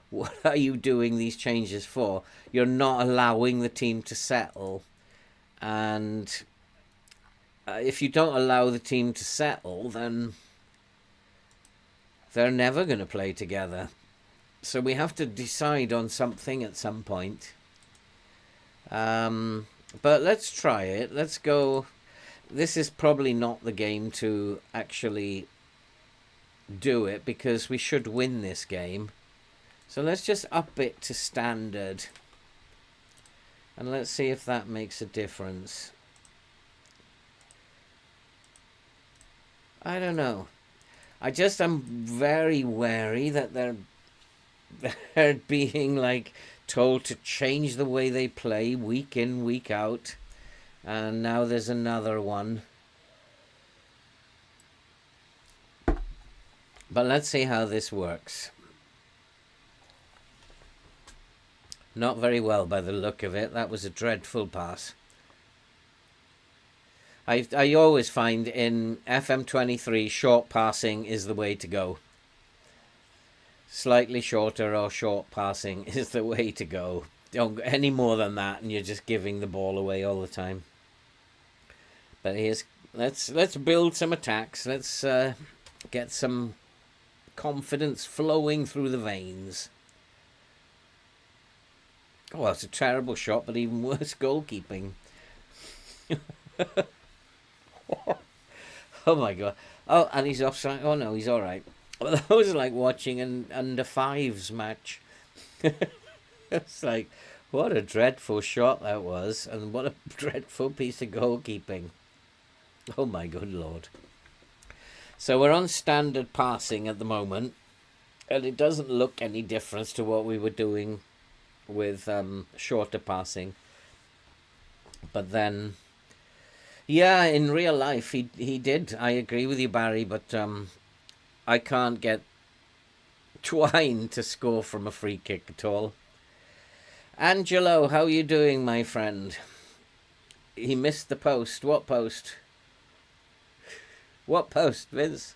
What are you doing these changes for? You're not allowing the team to settle, and if you don't allow the team to settle, then they're never going to play together. So we have to decide on something at some point. But let's try it. Let's go. This is probably not the game to actually do it because we should win this game. So let's just up it to standard. And let's see if that makes a difference. I don't know. I'm very wary that they're being like told to change the way they play week in, week out. And now there's another one. But let's see how this works. Not very well by the look of it. That was a dreadful pass. I always find in FM23 short passing is the way to go. Slightly shorter or short passing is the way to go. Don't go any more than that and you're just giving the ball away all the time. But let's build some attacks. Let's get some confidence flowing through the veins. Oh, it's a terrible shot, but even worse goalkeeping. Oh my god. Oh, and he's offside. Oh no, he's all right. Well, that was like watching an under fives match. It's like, what a dreadful shot that was, and what a dreadful piece of goalkeeping. Oh my good lord. So we're on standard passing at the moment, and it doesn't look any different to what we were doing with shorter passing. But then, yeah, in real life he did. I agree with you, Barry, but I can't get Twine to score from a free kick at all. Angelo, how are you doing, my friend? He missed the post. What post? What post, Vince?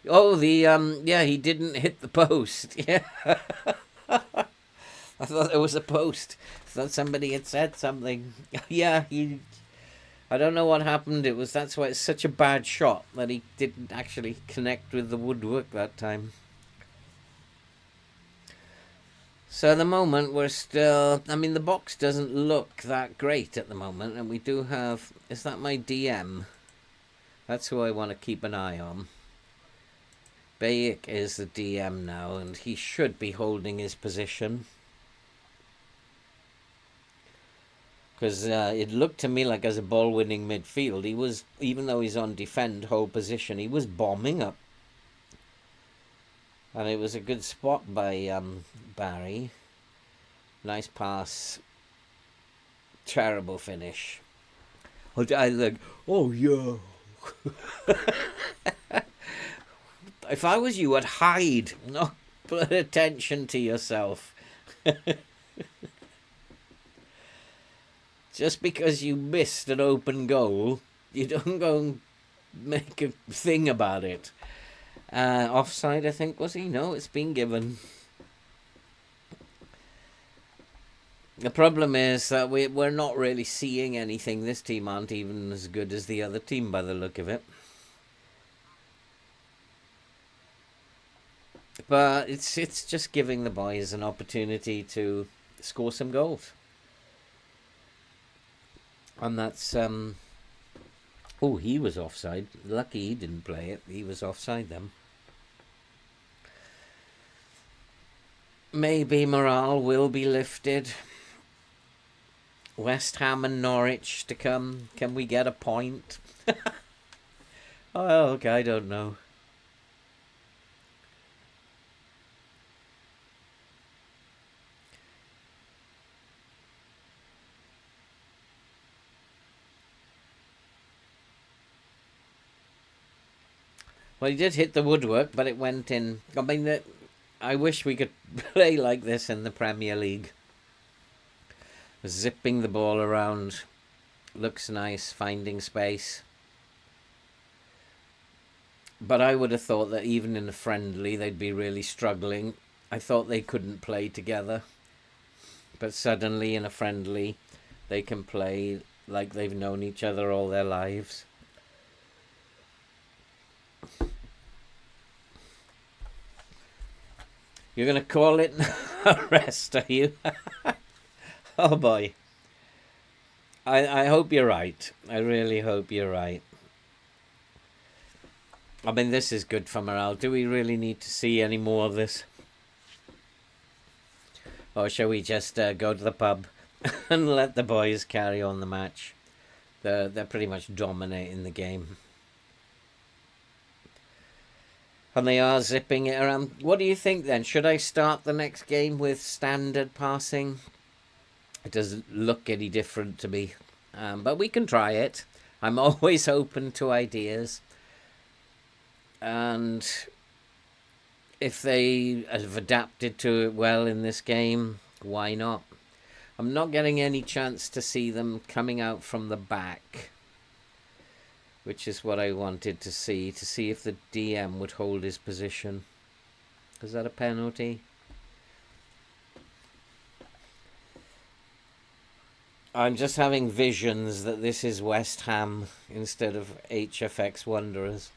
Oh, yeah, he didn't hit the post. Yeah. I thought it was a post. I thought somebody had said something. Yeah, I don't know what happened. That's why it's such a bad shot that he didn't actually connect with the woodwork that time. So at the moment we're still. I mean, the box doesn't look that great at the moment, and we do have. Is that my DM? That's who I want to keep an eye on. Bayek is the DM now, and he should be holding his position. Because it looked to me like as a ball-winning midfield, he was, even though he's on defend, hold position, he was bombing up. And it was a good spot by Barry. Nice pass. Terrible finish. I like, oh yeah. If I was you, I'd hide. Not put attention to yourself. Just because you missed an open goal, you don't go and make a thing about it. Offside, I think, was he? No, it's been given. The problem is that we're not really seeing anything. This team aren't even as good as the other team by the look of it. But it's just giving the boys an opportunity to score some goals. And that's oh, he was offside. Lucky he didn't play it. He was offside then. Maybe morale will be lifted. West Ham and Norwich to come. Can we get a point? Oh, okay, I don't know. Well, he did hit the woodwork, but it went in. I mean, I wish we could play like this in the Premier League. zipping the ball around. Looks nice, finding space. But I would have thought that even in a friendly, they'd be really struggling. I thought they couldn't play together. But suddenly in a friendly, they can play like they've known each other all their lives. You're going to call it a rest, are you? Oh boy. I hope you're right. I really hope you're right. I mean, this is good for morale. Do we really need to see any more of this? Or shall we just go to the pub and let the boys carry on the match? They're pretty much dominating the game. And they are zipping it around. What do you think then? Should I start the next game with standard passing? It doesn't look any different to me. But we can try it. I'm always open to ideas. And if they have adapted to it well in this game, why not? I'm not getting any chance to see them coming out from the back, which is what I wanted to see if the DM would hold his position. Is that a penalty? I'm just having visions that this is West Ham instead of HFX Wanderers.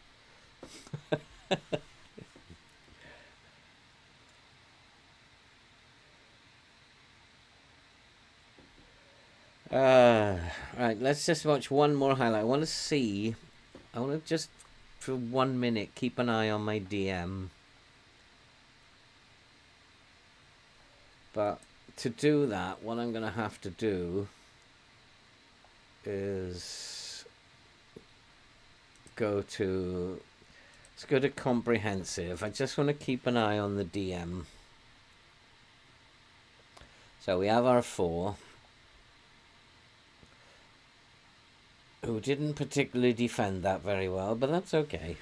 Right, let's just watch one more highlight. I want to just for 1 minute keep an eye on my DM. But to do that, what I'm going to have to do is let's go to comprehensive. I just want to keep an eye on the DM. So we have our 4. Who didn't particularly defend that very well, but that's okay.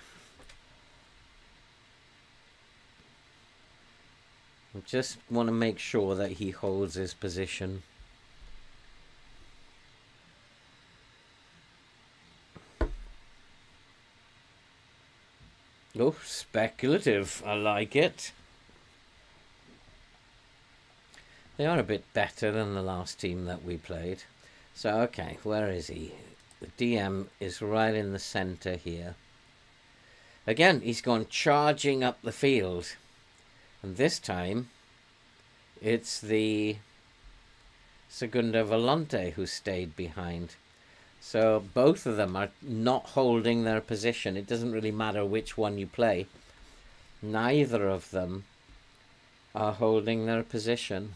I just want to make sure that he holds his position. Oh, speculative. I like it. They are a bit better than the last team that we played. So, okay, where is he? The DM is right in the centre here. Again, he's gone charging up the field. And this time, it's the Segunda Volante who stayed behind. So both of them are not holding their position. It doesn't really matter which one you play. Neither of them are holding their position.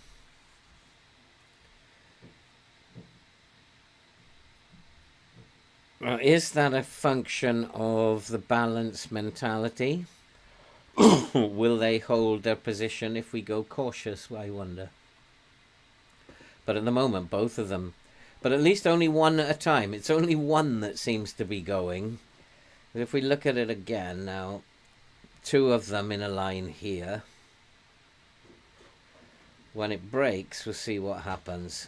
Is that a function of the balance mentality? Will they hold their position if we go cautious, I wonder? But at the moment, both of them. But at least only one at a time. It's only one that seems to be going. But if we look at it again now, 2 of them in a line here. When it breaks, we'll see what happens.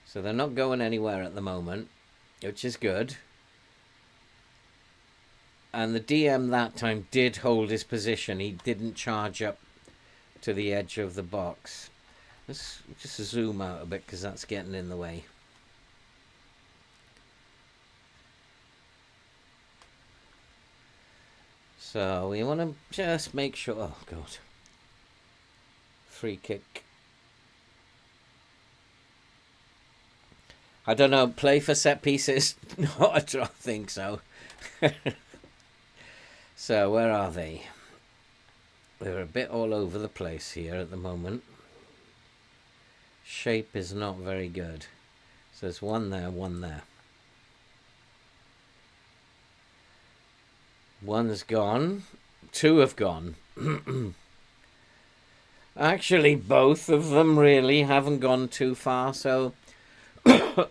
So they're not going anywhere at the moment, which is good. And the DM that time did hold his position. He didn't charge up to the edge of the box. Let's just zoom out a bit because that's getting in the way. So we want to just make sure... Oh, God. Free kick. I don't know, play for set pieces? No, I don't think so. So, where are they? They're a bit all over the place here at the moment. Shape is not very good. So there's one there, one there. One's gone. 2 have gone. Actually, both of them really haven't gone too far, so...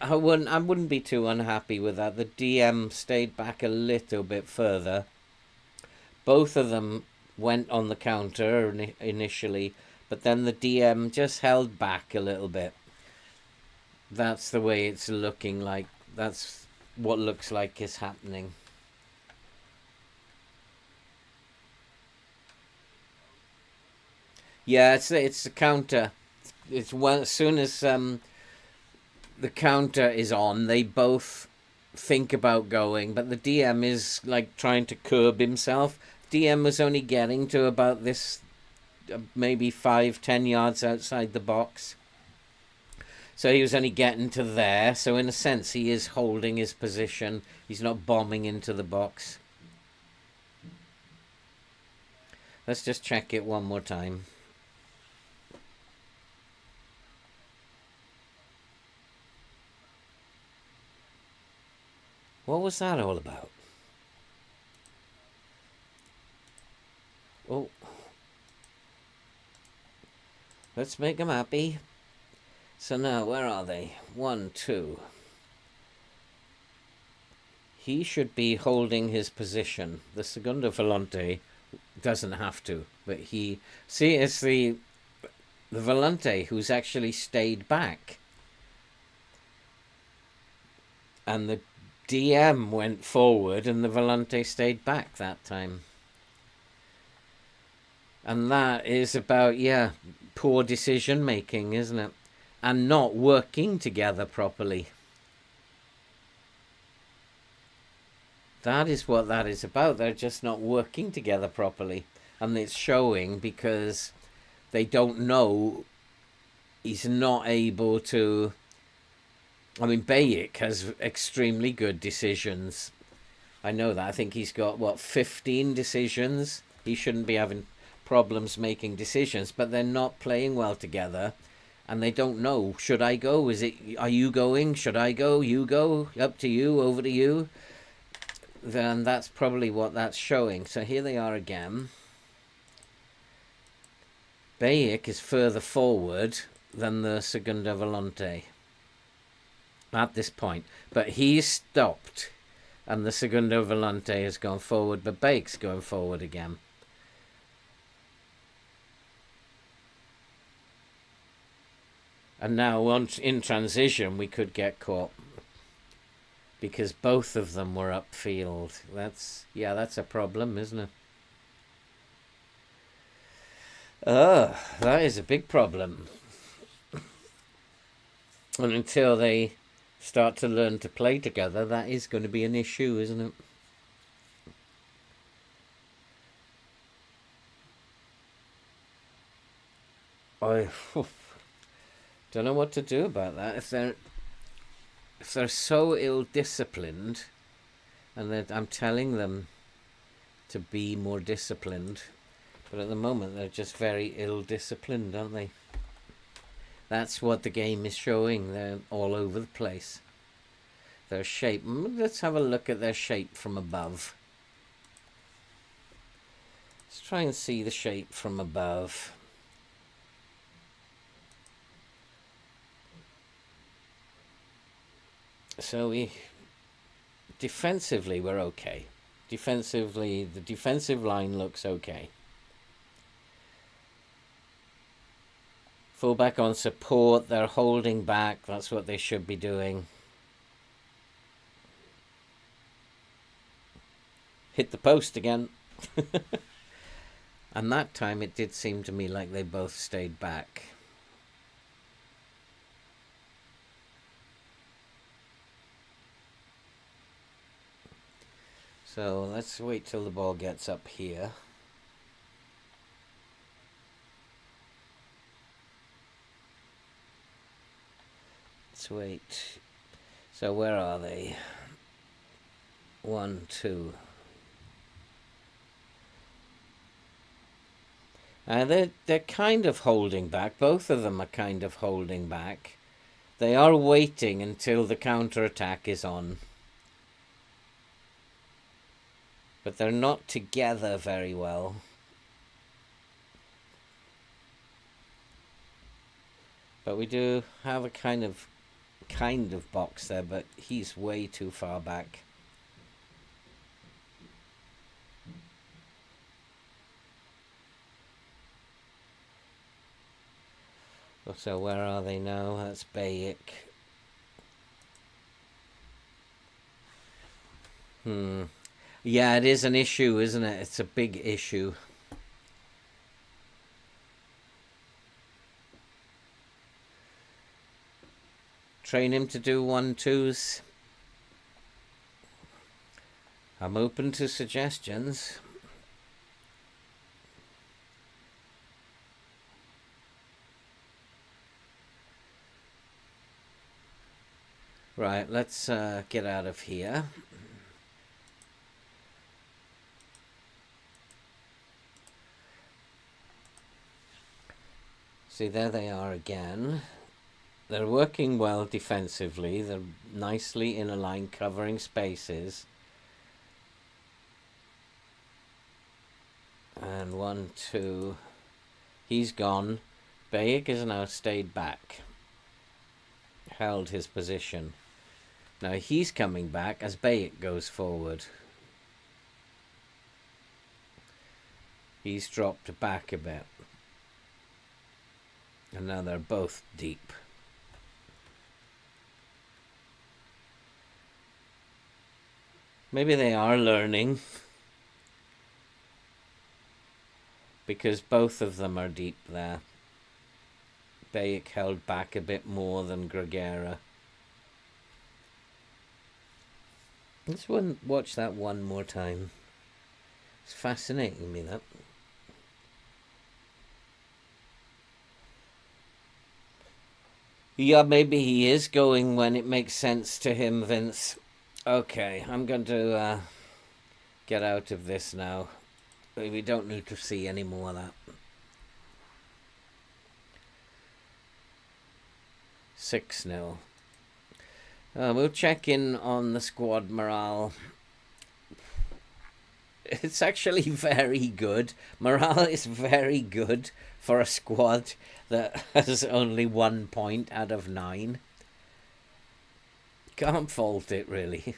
I wouldn't be too unhappy with that. The DM stayed back a little bit further. Both of them went on the counter initially, but then the DM just held back a little bit. That's the way it's looking like. That's what looks like is happening. Yeah, it's the counter. It's as soon as the counter is on, they both think about going, but the DM is like trying to curb himself. DM was only getting to about this, maybe 5-10 yards outside the box. So he was only getting to there. So in a sense, he is holding his position. He's not bombing into the box. Let's just check it one more time. What was that all about? Oh. Let's make them happy. So now, where are they? 1, 2. He should be holding his position. The Segundo Volante doesn't have to, but he... See, it's the Volante who's actually stayed back. And the DM went forward and the Volante stayed back that time. And that is about, yeah, poor decision making, isn't it? And not working together properly. That is what that is about. They're just not working together properly. And it's showing because they don't know. He's not able to... I mean, Bayek has extremely good decisions. I know that. I think he's got, 15 decisions? He shouldn't be having problems making decisions, but they're not playing well together. And they don't know, should I go? Are you going? Should I go? You go? Up to you? Over to you? Then that's probably what that's showing. So here they are again. Bayek is further forward than the Segundo Volante at this point. But he's stopped. And the Segundo Volante has gone forward, but Bayek's going forward again. And now, once in transition, we could get caught. Because both of them were upfield. That's a problem, isn't it? That is a big problem. And until they start to learn to play together, that is going to be an issue, isn't it? I don't know what to do about that. If they're so ill-disciplined, and that I'm telling them to be more disciplined, but at the moment they're just very ill-disciplined, aren't they? That's what the game is showing. They're all over the place. Their shape. Let's have a look at their shape from above. Let's try and see the shape from above. So defensively, we're okay. Defensively, the defensive line looks okay. Fullback on support, they're holding back. That's what they should be doing. Hit the post again. And that time it did seem to me like they both stayed back. So let's wait till the ball gets up here. Let's wait. So where are they? 1, 2. They're kind of holding back. Both of them are kind of holding back. They are waiting until the counter-attack is on. But they're not together very well. But we do have a kind of box there, but he's way too far back. So where are they now? That's Bayek. Yeah, it is an issue, isn't it? It's a big issue. Train him to do 1-2s. I'm open to suggestions. Right, let's get out of here. See, there they are again. They're working well defensively. They're nicely in a line, covering spaces. And 1-2. He's gone. Bayek has now stayed back. Held his position. Now he's coming back as Bayek goes forward. He's dropped back a bit. And now they're both deep. Maybe they are learning. Because both of them are deep there. Bayek held back a bit more than Gregera. Let's watch that one more time. It's fascinating me, that. Yeah, maybe he is going when it makes sense to him, Vince. Okay, I'm going to get out of this now. We don't need to see any more of that. 6-0. We'll check in on the squad morale. It's actually very good. Morale is very good for a squad that has only 1 point out of 9. Can't fault it, really.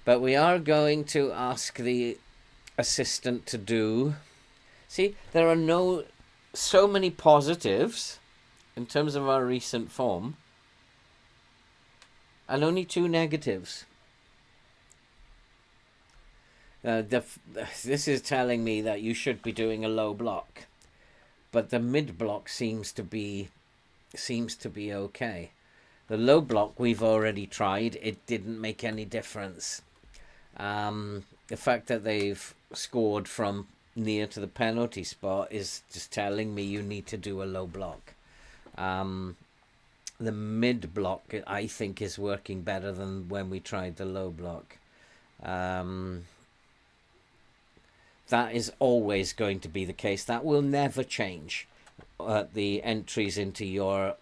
But we are going to ask the assistant to do. See, there are so many positives in terms of our recent form, and only 2 negatives. This is telling me that you should be doing a low block, but the mid block seems to be okay. The low block we've already tried. It didn't make any difference. The fact that they've scored from near to the penalty spot is just telling me you need to do a low block. The mid block, I think, is working better than when we tried the low block. That is always going to be the case. That will never change. The entries into your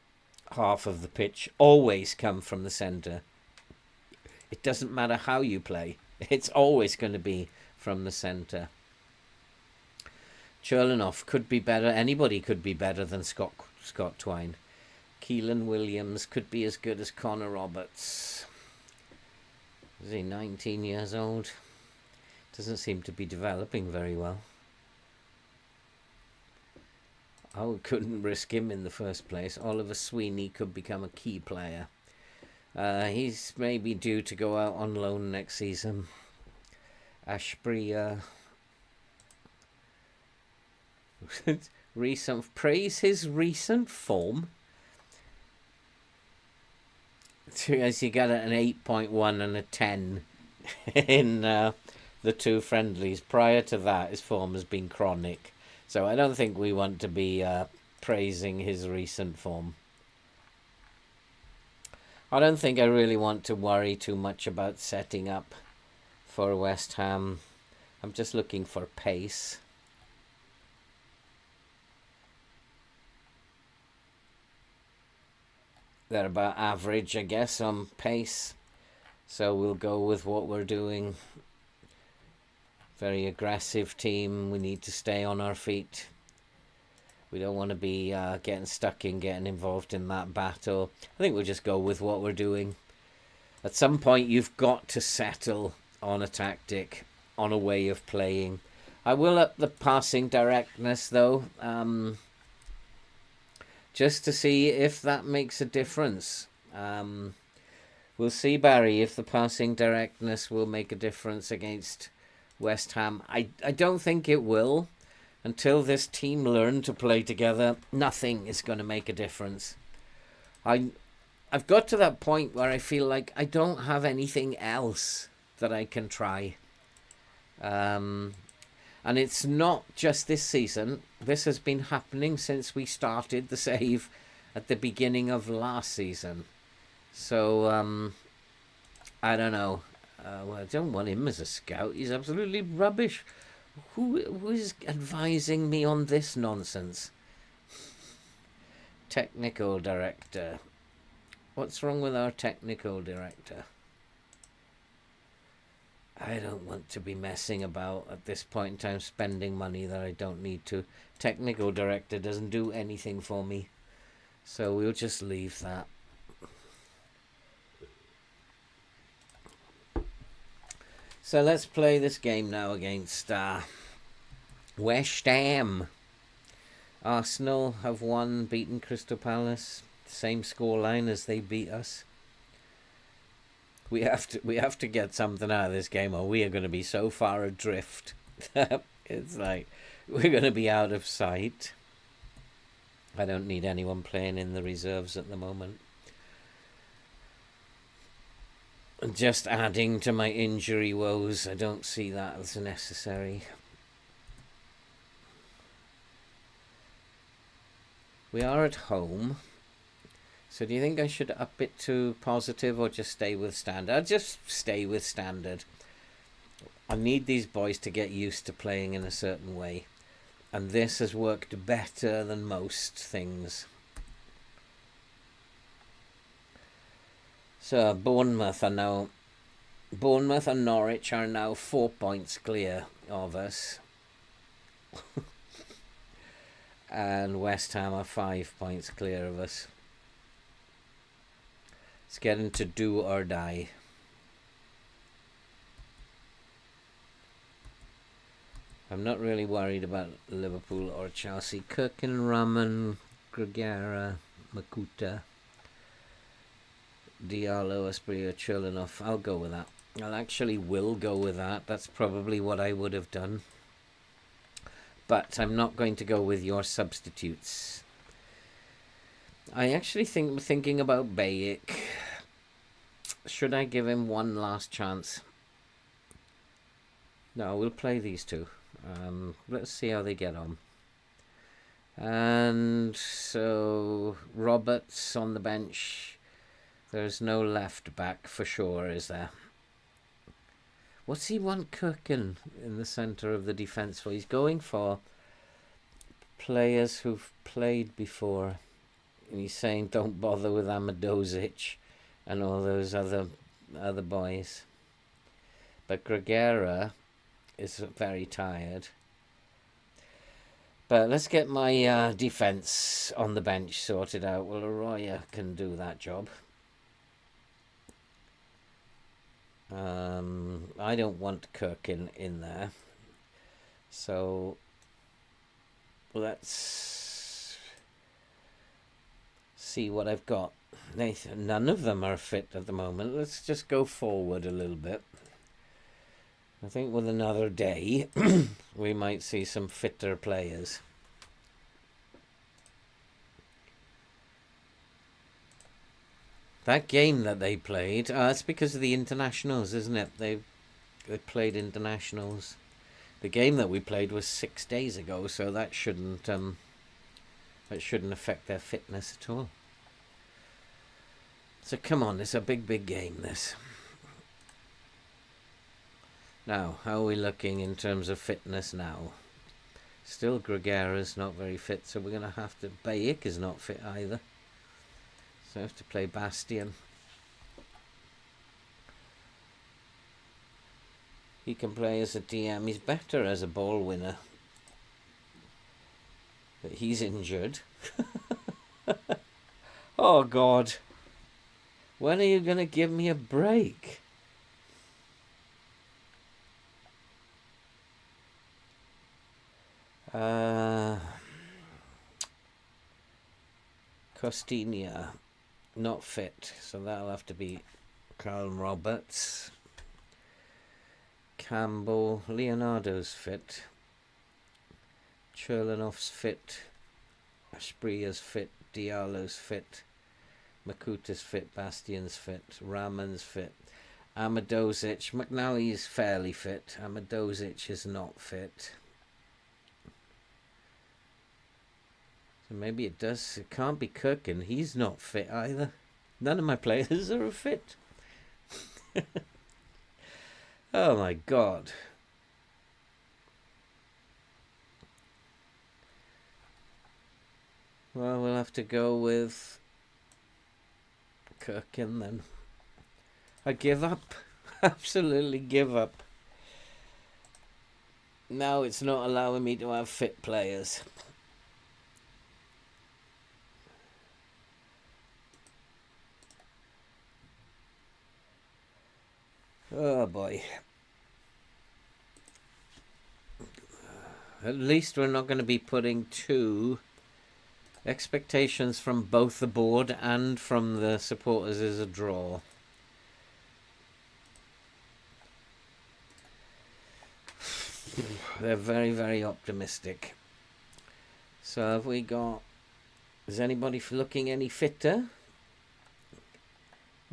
half of the pitch always come from the centre. It doesn't matter how you play. It's always going to be from the centre. Cherlanoff could be better. Anybody could be better than Scott Twine. Keelan Williams could be as good as Connor Roberts. Is he 19 years old? Doesn't seem to be developing very well. I couldn't risk him in the first place. Oliver Sweeney could become a key player. He's maybe due to go out on loan next season. Ashbury, praise his recent form. As you got an 8.1 and a 10 in the 2 friendlies. Prior to that, his form has been chronic. So I don't think we want to be praising his recent form. I don't think I really want to worry too much about setting up for West Ham. I'm just looking for pace. They're about average, I guess, on pace. So we'll go with what we're doing. Very aggressive team. We need to stay on our feet. We don't want to be getting involved in that battle. I think we'll just go with what we're doing. At some point, you've got to settle on a tactic, on a way of playing. I will up the passing directness, though. just to see if that makes a difference. We'll see, Barry, if the passing directness will make a difference against West Ham. I don't think it will. Until this team learn to play together, nothing is going to make a difference. I've got to that point where I feel like I don't have anything else that I can try. And it's not just this season. This has been happening since we started the save at the beginning of last season. So, I don't know. Well, I don't want him as a scout. He's absolutely rubbish. Who is advising me on this nonsense? Technical director. What's wrong with our technical director? I don't want to be messing about at this point in time, spending money that I don't need to. Technical director doesn't do anything for me. So we'll just leave that. So let's play this game now against West Ham. Arsenal have won, beaten Crystal Palace. Same scoreline as they beat us. We have to get something out of this game, or we are going to be so far adrift. It's like we're going to be out of sight. I don't need anyone playing in the reserves at the moment. Just adding to my injury woes, I don't see that as necessary. We are at home. So do you think I should up it to positive or just stay with standard? I'll just stay with standard. I need these boys to get used to playing in a certain way. And this has worked better than most things. So Bournemouth and Norwich are now 4 points clear of us. And West Ham are 5 points clear of us. It's getting to do or die. I'm not really worried about Liverpool or Chelsea. Kirkin, Raman, Gregara, Makuta, Diallo, Asprilla, Churlinoff. I'll go with that. Will go with that. That's probably what I would have done. But I'm not going to go with your substitutes. I actually thinking about Bayek. Should I give him one last chance? No, we'll play these two. Let's see how they get on. And so Roberts on the bench. There's no left back for sure, is there? What's he want Kirkin in the centre of the defence for? He's going for players who've played before. And he's saying don't bother with Amadozic and all those other boys. But Gregara is very tired. But let's get my defence on the bench sorted out. Well, Arroyo can do that job. I don't want Kirkin in there. So let's see what I've got. Nathan, none of them are fit at the moment. Let's just go forward a little bit. I think with another day we might see some fitter players. That game that they played, it's because of the internationals, isn't it? They played internationals. The game that we played was 6 days ago, so that shouldn't affect their fitness at all. So come on, it's a big game, this. Now, how are we looking in terms of fitness now? Still Gregara's not very fit, so we're going to have to... Bayek is not fit either. So I have to play Bastian. He can play as a DM. He's better as a ball winner. But he's injured. Oh, God. When are you going to give me a break? Costinha, not fit, so that'll have to be Carl Roberts. Campbell, Leonardo's fit. Cherlanov's fit. Aspria's fit. Diallo's fit. Makuta's fit. Bastian's fit. Raman's fit. Amadozic. McNally's fairly fit. Amadozic is not fit. So maybe it does. It can't be Kirkin. He's not fit either. None of my players are fit. Oh my God. Well, we'll have to go with Kirkin then. I give up. Absolutely give up. Now it's not allowing me to have fit players. Oh boy. At least we're not going to be putting two expectations from both the board and from the supporters as a draw. They're very, very optimistic. So have we got... Is anybody looking any fitter?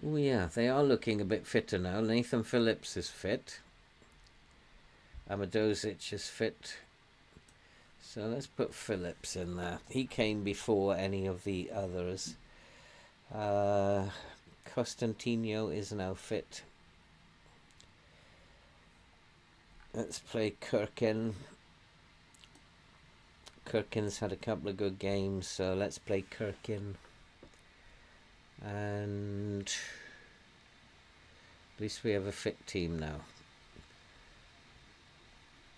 Oh yeah, they are looking a bit fitter now. Nathan Phillips is fit. Amadozic is fit. So let's put Phillips in there. He came before any of the others. Costantino is now fit. Let's play Kirkin. Kirkin's had a couple of good games, so let's play Kirkin. And at least we have a fit team now.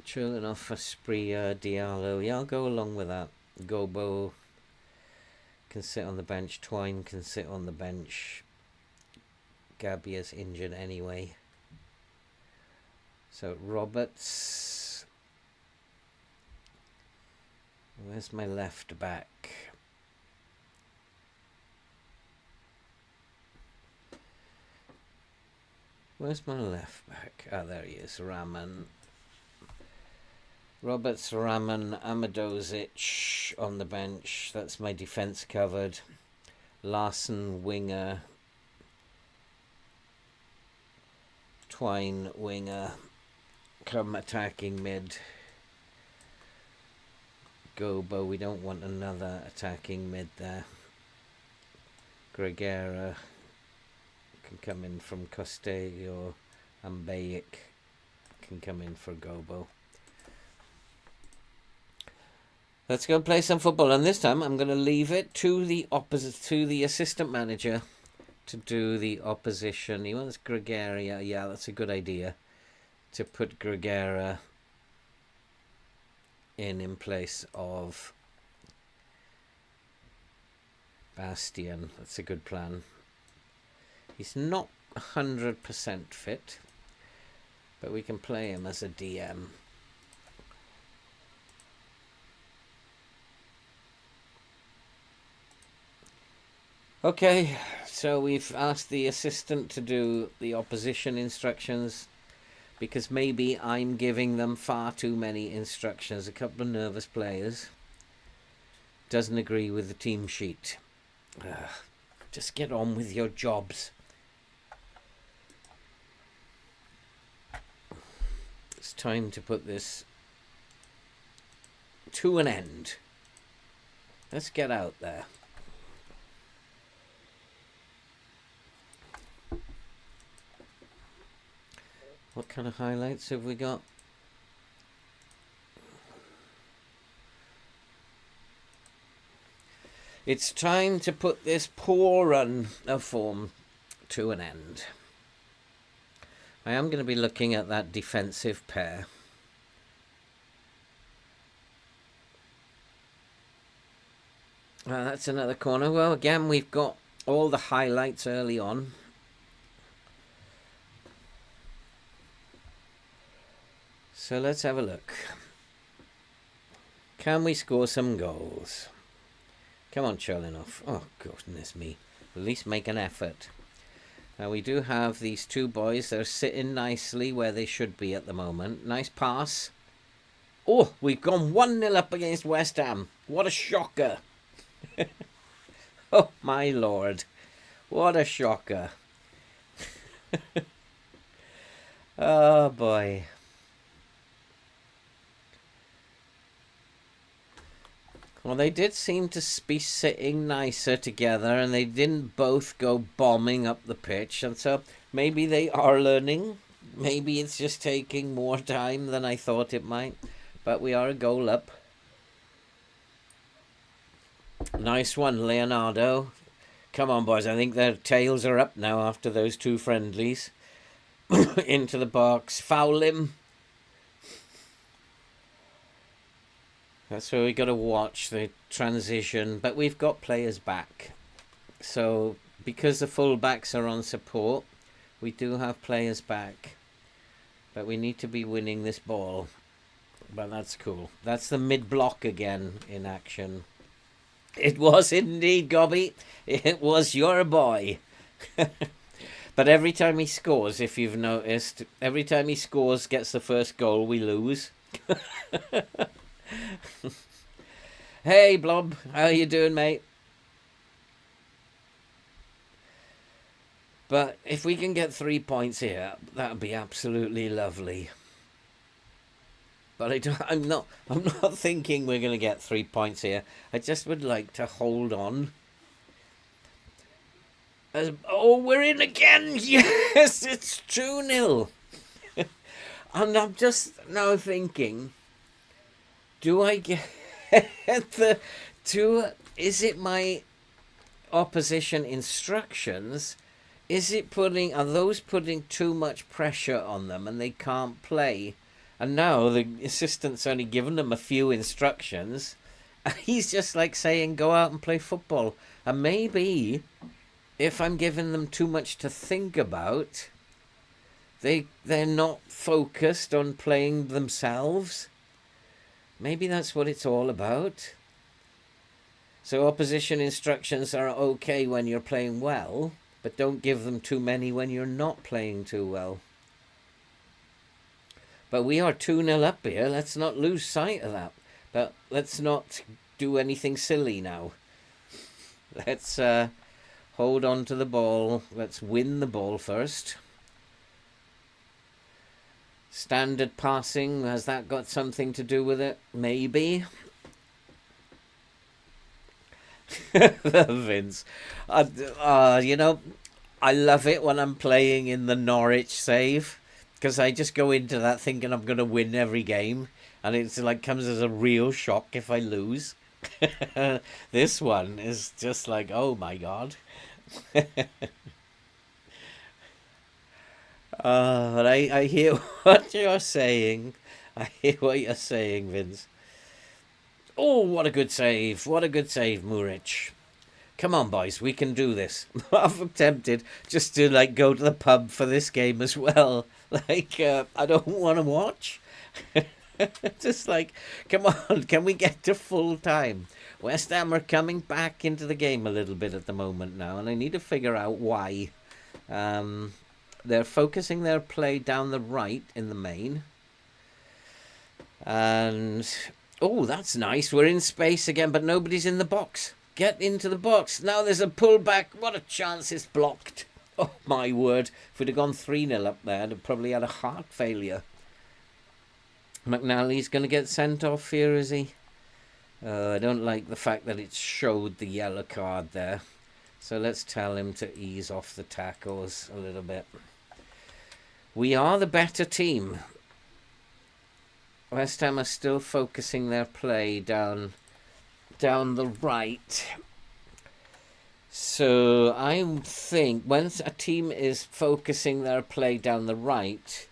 Cherlanov, Aspria, Diallo. Yeah, I'll go along with that. Gobo can sit on the bench. Twine can sit on the bench. Gabia's injured anyway. So Roberts. Where's my left back? Where's my left back? Ah, there he is. Raman. Roberts, Raman, Amadozic on the bench. That's my defence covered. Larson, winger. Twine, winger. Come attacking mid. Gobo, we don't want another attacking mid there. Gregera can come in from Costello. Ambayic can come in for Gobo. Let's go play some football, and this time I'm going to leave it to the assistant manager to do the opposition. He wants Gregaria. Yeah, that's a good idea. To put Gregera in place of Bastian. That's a good plan. He's not 100% fit, but we can play him as a DM. Okay, so we've asked the assistant to do the opposition instructions because maybe I'm giving them far too many instructions. A couple of nervous players. Doesn't agree with the team sheet. Just get on with your jobs. It's time to put this to an end. Let's get out there. What kind of highlights have we got? It's time to put this poor run of form to an end. I am going to be looking at that defensive pair. That's another corner. Well, again, we've got all the highlights early on. So let's have a look. Can we score some goals? Come on, Cherlinov. Oh, goodness me. At least make an effort. Now, we do have these two boys. They're sitting nicely where they should be at the moment. Nice pass. Oh, we've gone 1-0 up against West Ham. What a shocker. Oh, my Lord. What a shocker. Oh, boy. Well, they did seem to be sitting nicer together, and they didn't both go bombing up the pitch. And so maybe they are learning. Maybe it's just taking more time than I thought it might. But we are a goal up. Nice one, Leonardo. Come on, boys. I think their tails are up now after those two friendlies. Into the box. Foul him. That's where we got to watch the transition. But we've got players back. So, because the full-backs are on support, we do have players back. But we need to be winning this ball. But that's cool. That's the mid-block again in action. It was indeed, Gobby. It was your boy. But every time he scores, if you've noticed, every time he scores, gets the first goal, we lose. Hey, Blob. How you doing, mate? But if we can get 3 points here, that would be absolutely lovely. But I'm not thinking we're going to get 3 points here. I just would like to hold on. Oh, we're in again! Yes, it's 2-0. And I'm just now thinking, do I get the two? Is it my opposition instructions? Are those putting too much pressure on them and they can't play? And now the assistant's only given them a few instructions. And he's just like saying, go out and play football. And maybe if I'm giving them too much to think about, they're not focused on playing themselves. Maybe that's what it's all about. So opposition instructions are okay when you're playing well, but don't give them too many when you're not playing too well. But we are 2-0 up here. Let's not lose sight of that. But let's not do anything silly now. Let's hold on to the ball. Let's win the ball first. Standard passing, has that got something to do with it? Maybe. Vince. You know, I love it when I'm playing in the Norwich save. Because I just go into that thinking I'm going to win every game. And it's like comes as a real shock if I lose. This one is just like, oh my God. But I hear what you're saying. I hear what you're saying, Vince. Oh, what a good save. What a good save, Muric. Come on, boys, we can do this. I'm tempted just to like go to the pub for this game as well. Like, I don't want to watch. Just like, come on, can we get to full time? West Ham are coming back into the game a little bit at the moment now, and I need to figure out why. They're focusing their play down the right in the main. And, oh, that's nice. We're in space again, but nobody's in the box. Get into the box. Now there's a pullback. What a chance it's blocked. Oh, my word. If we'd have gone 3-0 up there, I'd have probably had a heart failure. McNally's going to get sent off here, is he? I don't like the fact that it showed the yellow card there. So let's tell him to ease off the tackles a little bit. We are the better team. West Ham are still focusing their play down the right. So I think when a team is focusing their play down the right,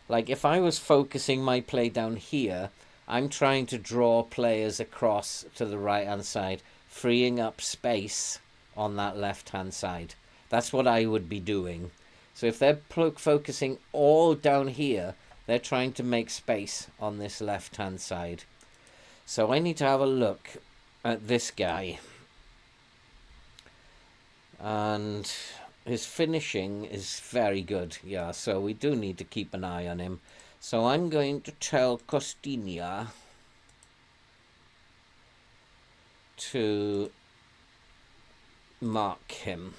like if I was focusing my play down here, I'm trying to draw players across to the right-hand side, freeing up space on that left-hand side. That's what I would be doing. So if they're focusing all down here, they're trying to make space on this left-hand side. So I need to have a look at this guy. And his finishing is very good. Yeah, so we do need to keep an eye on him. So I'm going to tell Costinha to mark him,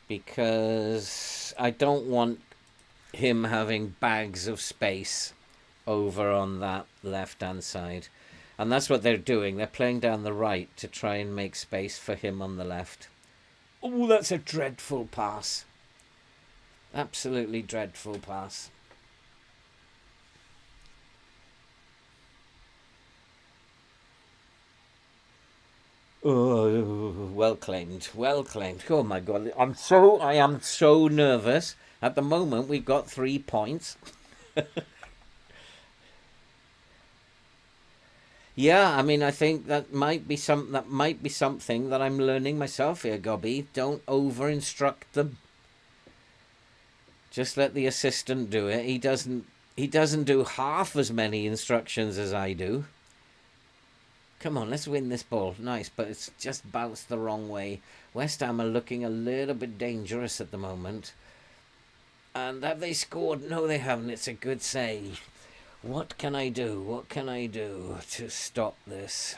because I don't want him having bags of space over on that left-hand side. And that's what they're doing. They're playing down the right to try and make space for him on the left. Oh, that's a dreadful pass. Absolutely dreadful pass. Oh, well claimed, well claimed. Oh my God, I am so nervous. At the moment, we've got 3 points. Yeah, I mean, I think that might be something that I'm learning myself here, Gobby. Don't over instruct them. Just let the assistant do it. He doesn't do half as many instructions as I do. Come on, let's win this ball. Nice, but it's just bounced the wrong way. West Ham are looking a little bit dangerous at the moment. And have they scored? No, they haven't. It's a good save. What can I do? What can I do to stop this?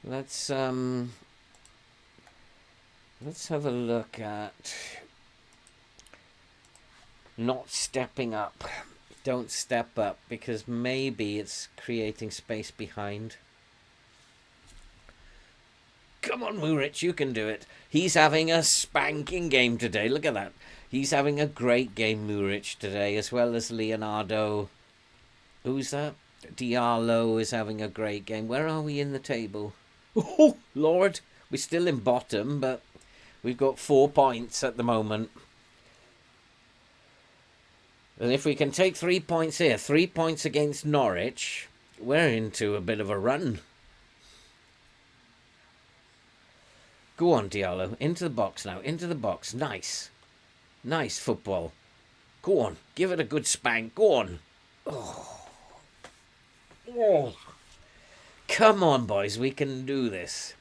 Let's have a look at not stepping up. Don't step up, because maybe it's creating space behind. Come on, Muric, you can do it. He's having a spanking game today. Look at that. He's having a great game, Muric, today, as well as Leonardo. Who's that? Diallo is having a great game. Where are we in the table? Oh, Lord. We're still in bottom, but we've got 4 points at the moment. And if we can take 3 points here, 3 points against Norwich, we're into a bit of a run. Go on, Diallo. Into the box now. Into the box. Nice. Nice football. Go on. Give it a good spank. Go on. Oh. Oh. Come on, boys. We can do this.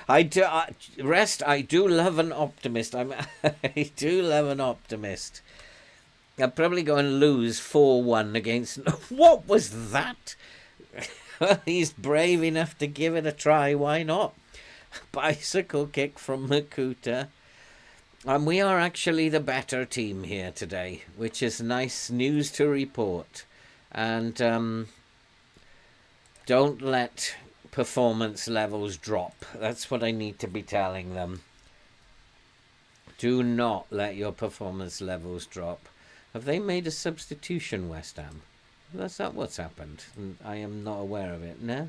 I do love an optimist. I do love an optimist. I'm probably going to lose 4-1 against... What was that? He's brave enough to give it a try. Why not? Bicycle kick from Makuta. And we are actually the better team here today, which is nice news to report. And don't let performance levels drop. That's what I need to be telling them. Do not let your performance levels drop. Have they made a substitution, West Ham? That's not what's happened. I am not aware of it. No.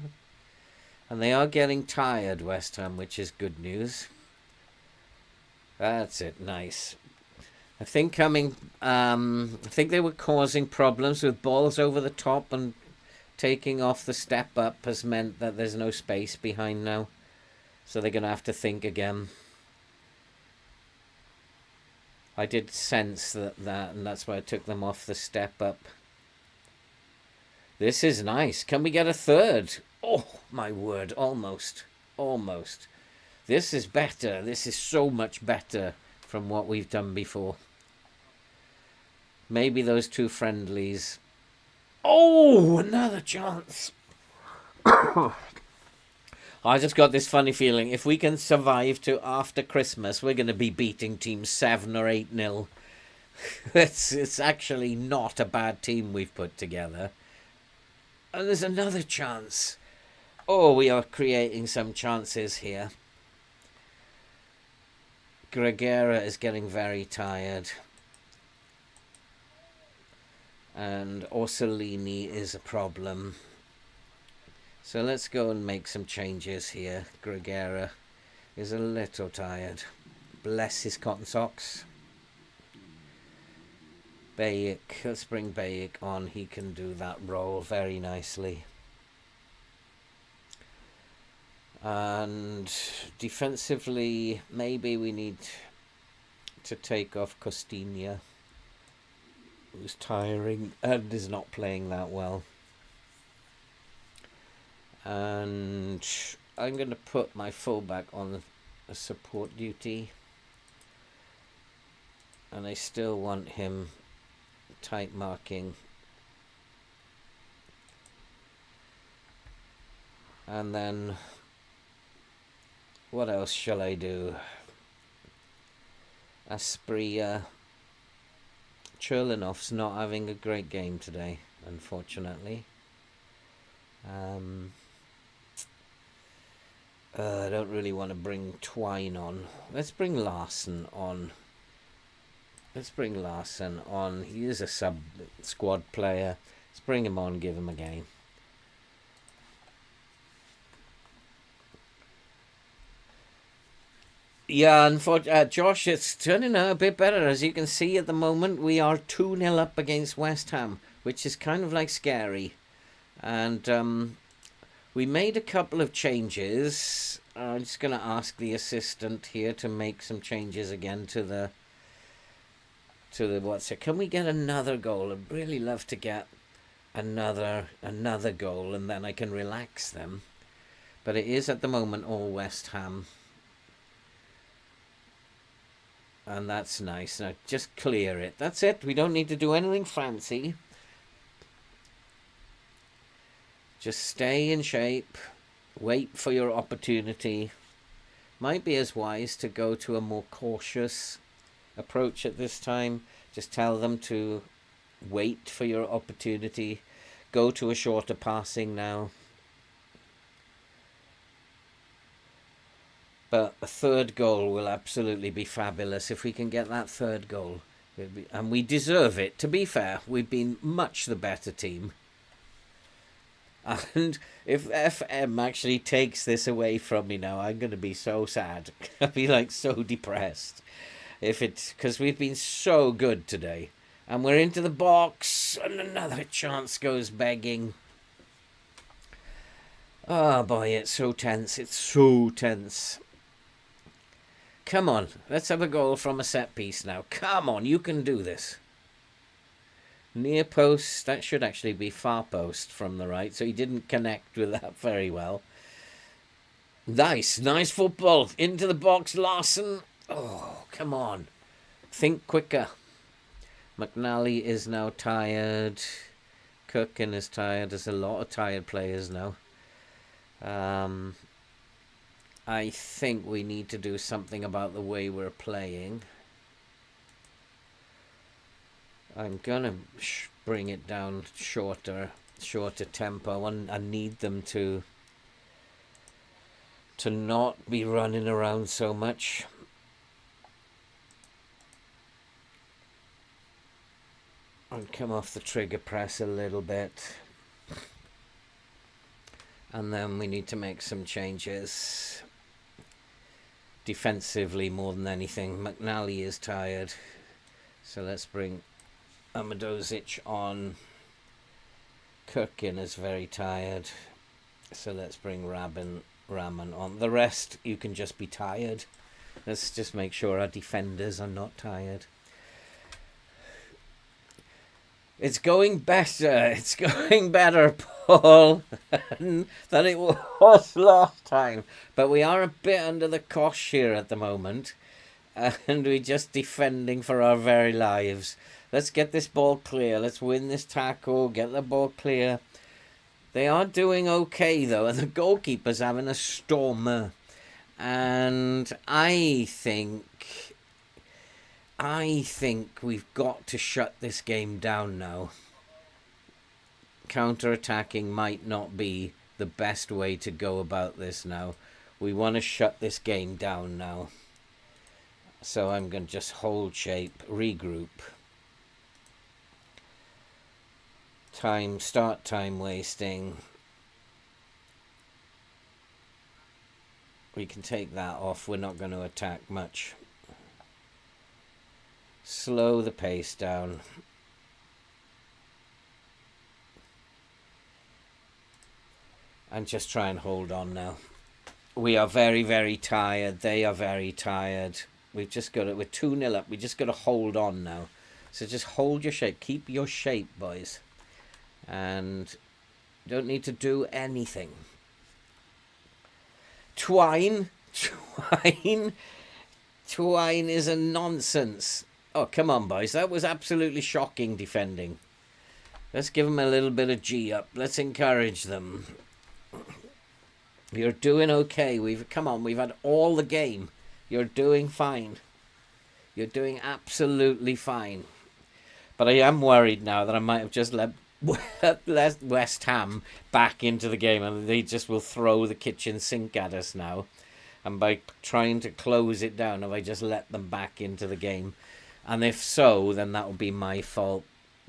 And they are getting tired, West Ham, which is good news. That's it. Nice. I think they were causing problems with balls over the top, and taking off the step up has meant that there's no space behind now. So they're going to have to think again. I did sense that, and that's why I took them off the step up. This is nice. Can we get a third? Oh, my word. Almost. Almost. This is better. This is so much better from what we've done before. Maybe those 2 friendlies. Oh, another chance. I just got this funny feeling. If we can survive to after Christmas, we're going to be beating teams 7 or 8-0. It's actually not a bad team we've put together. And there's another chance. Oh, we are creating some chances here. Gregera is getting very tired. And Orsolini is a problem. So let's go and make some changes here. Gregera is a little tired. Bless his cotton socks. Bayek, let's bring Bayek on. He can do that role very nicely. And defensively, maybe we need to take off Costinha, who's tiring and is not playing that well. And I'm going to put my fullback on a support duty. And I still want him tight marking. And then, what else shall I do? Aspria. Cherlinov's not having a great game today, unfortunately. I don't really want to bring Twine on. Let's bring Larson on. He is a sub-squad player. Let's bring him on, give him a game. Yeah, unfortunately, Josh, it's turning out a bit better. As you can see at the moment, we are 2-0 up against West Ham, which is kind of like scary. And we made a couple of changes. I'm just going to ask the assistant here to make some changes again to the what's it? Can we get another goal? I'd really love to get another goal, and then I can relax them. But it is at the moment all West Ham. And that's nice. Now just clear it. That's it. We don't need to do anything fancy. Just stay in shape. Wait for your opportunity. Might be as wise to go to a more cautious approach at this time. Just tell them to wait for your opportunity. Go to a shorter passing now. But a third goal will absolutely be fabulous if we can get that third goal. And we deserve it. To be fair, we've been much the better team. And if FM actually takes this away from me now, I'm going to be so sad. I'll be like so depressed. Because we've been so good today. And we're into the box. And another chance goes begging. Oh boy, it's so tense. It's so tense. Come on, let's have a goal from a set piece now. Come on, you can do this. Near post, that should actually be far post from the right, so he didn't connect with that very well. Nice football. Into the box, Larson. Oh, come on. Think quicker. McNally is now tired. Cookin is tired. There's a lot of tired players now. I think we need to do something about the way we're playing. I'm gonna bring it down shorter tempo. I need them to not be running around so much. And come off the trigger press a little bit. And then we need to make some changes. Defensively more than anything. McNally is tired. So let's bring Amadozic on. Kirkin is very tired. So let's bring Raman on. The rest, you can just be tired. Let's just make sure our defenders are not tired. It's going better. It's going better, Paul, than it was last time. But we are a bit under the cosh here at the moment. And we're just defending for our very lives. Let's get this ball clear. Let's win this tackle. Get the ball clear. They are doing okay, though. And the goalkeeper's having a stormer. And I think we've got to shut this game down now. Counter-attacking might not be the best way to go about this now. We want to shut this game down now. So I'm going to just hold shape, regroup. Start time wasting. We can take that off. We're not going to attack much. Slow the pace down. And just try and hold on now. We are very, very tired. They are very tired. We're 2-0 up. We just got to hold on now. So just hold your shape. Keep your shape, boys. And don't need to do anything. Twine. Twine is a nonsense. Oh, come on, boys. That was absolutely shocking defending. Let's give them a little bit of G up. Let's encourage them. You're doing okay. Come on, we've had all the game. You're doing fine. You're doing absolutely fine. But I am worried now that I might have just let West Ham back into the game and they just will throw the kitchen sink at us now. And by trying to close it down, have I just let them back into the game? And if so, then that will be my fault.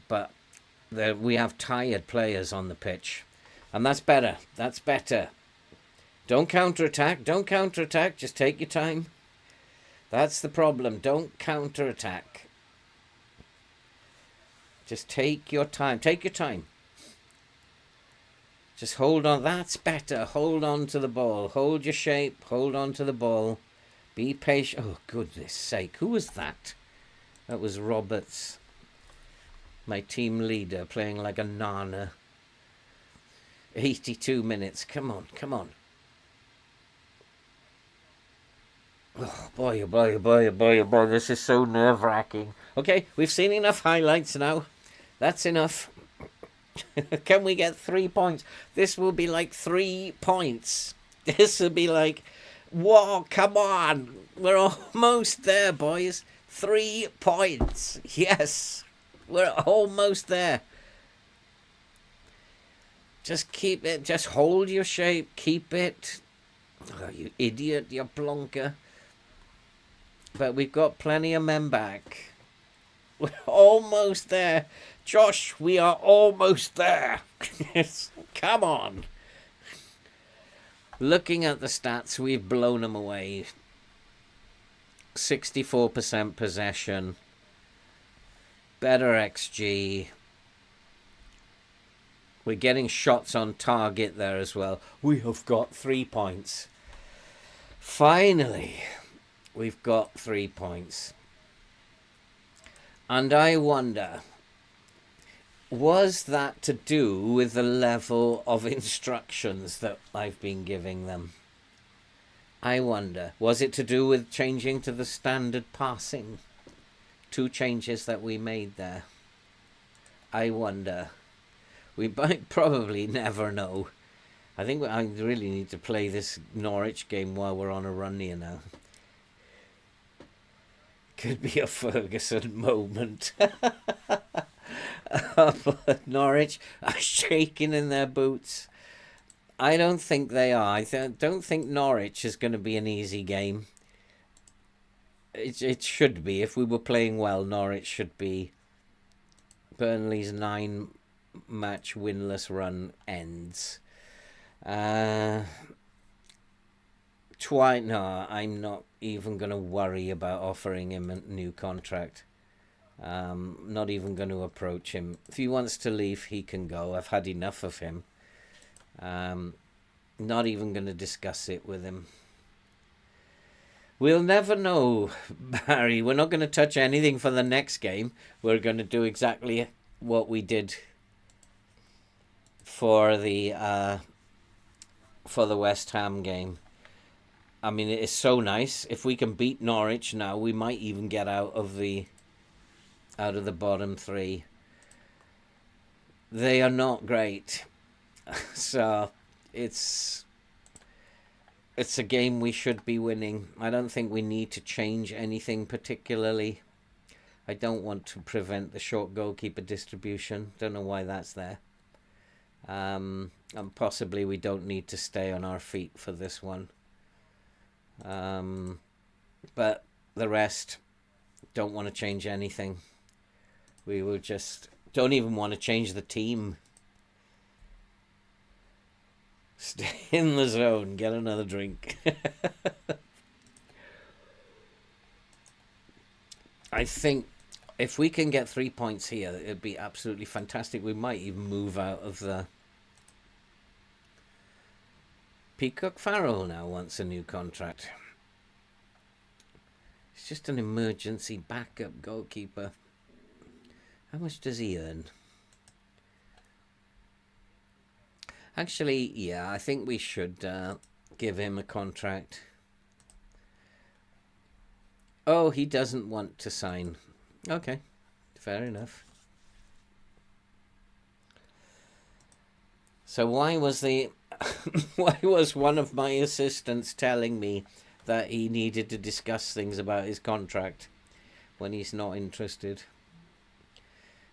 But we have tired players on the pitch. And that's better. That's better. Don't counter-attack. Don't counter-attack. Just take your time. That's the problem. Don't counter-attack. Just take your time. Take your time. Just hold on. That's better. Hold on to the ball. Hold your shape. Hold on to the ball. Be patient. Oh, goodness sake. Who was that? That was Roberts. My team leader playing like a nana. 82 minutes. Come on. Come on. Oh, boy, oh, boy, oh, boy, oh, boy, oh, boy. This is so nerve-wracking. Okay, we've seen enough highlights now. That's enough. Can we get 3 points? This will be like 3 points. This will be like, whoa, come on. We're almost there, boys. 3 points. Yes, we're almost there. Just keep it. Just hold your shape. Keep it. Oh, you idiot, you plonker. But we've got plenty of men back. We're almost there. Josh, we are almost there. Come on. Looking at the stats, we've blown them away. 64% possession. Better XG. We're getting shots on target there as well. We have got 3 points. Finally, we've got 3 points. And I wonder, was that to do with the level of instructions that I've been giving them? I wonder, was it to do with changing to the standard passing? 2 changes that we made there. I wonder. We might probably never know. I think I really need to play this Norwich game while we're on a run here now. Could be a Ferguson moment. Norwich are shaking in their boots. I don't think they are. I don't think Norwich is going to be an easy game. It should be. If we were playing well, Norwich should be. Burnley's 9-match winless run ends. No, I'm not even going to worry about offering him a new contract. Not even going to approach him. If he wants to leave, he can go. I've had enough of him. Not even going to discuss it with him. We'll never know, Barry. We're not going to touch anything for the next game. We're going to do exactly what we did for the West Ham game. I mean, it is so nice. If we can beat Norwich now, we might even get out of the bottom 3. They are not great. So it's a game we should be winning. I don't think we need to change anything particularly. I don't want to prevent the short goalkeeper distribution. Don't know why that's there. And possibly we don't need to stay on our feet for this one. But the rest, don't want to change anything. We will just don't even want to change the team. Stay in the zone, get another drink. I think if we can get 3 points here, it'd be absolutely fantastic. We might even move out of the... Peacock Farrell now wants a new contract. He's just an emergency backup goalkeeper. How much does he earn? Actually, yeah, I think we should give him a contract. Oh, he doesn't want to sign. Okay, fair enough. So why was why was one of my assistants telling me that he needed to discuss things about his contract when he's not interested?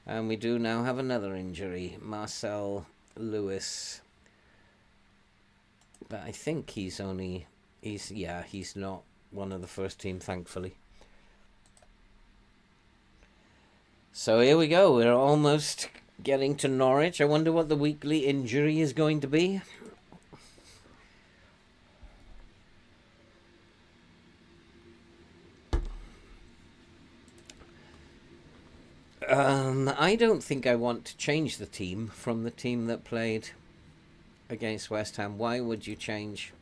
And we do now have another injury, Marcel Lewis. But I think he's not one of the first team, thankfully. So here we go. We're almost getting to Norwich. I wonder what the weekly injury is going to be. I don't think I want to change the team from the team that played against West Ham. Why would you change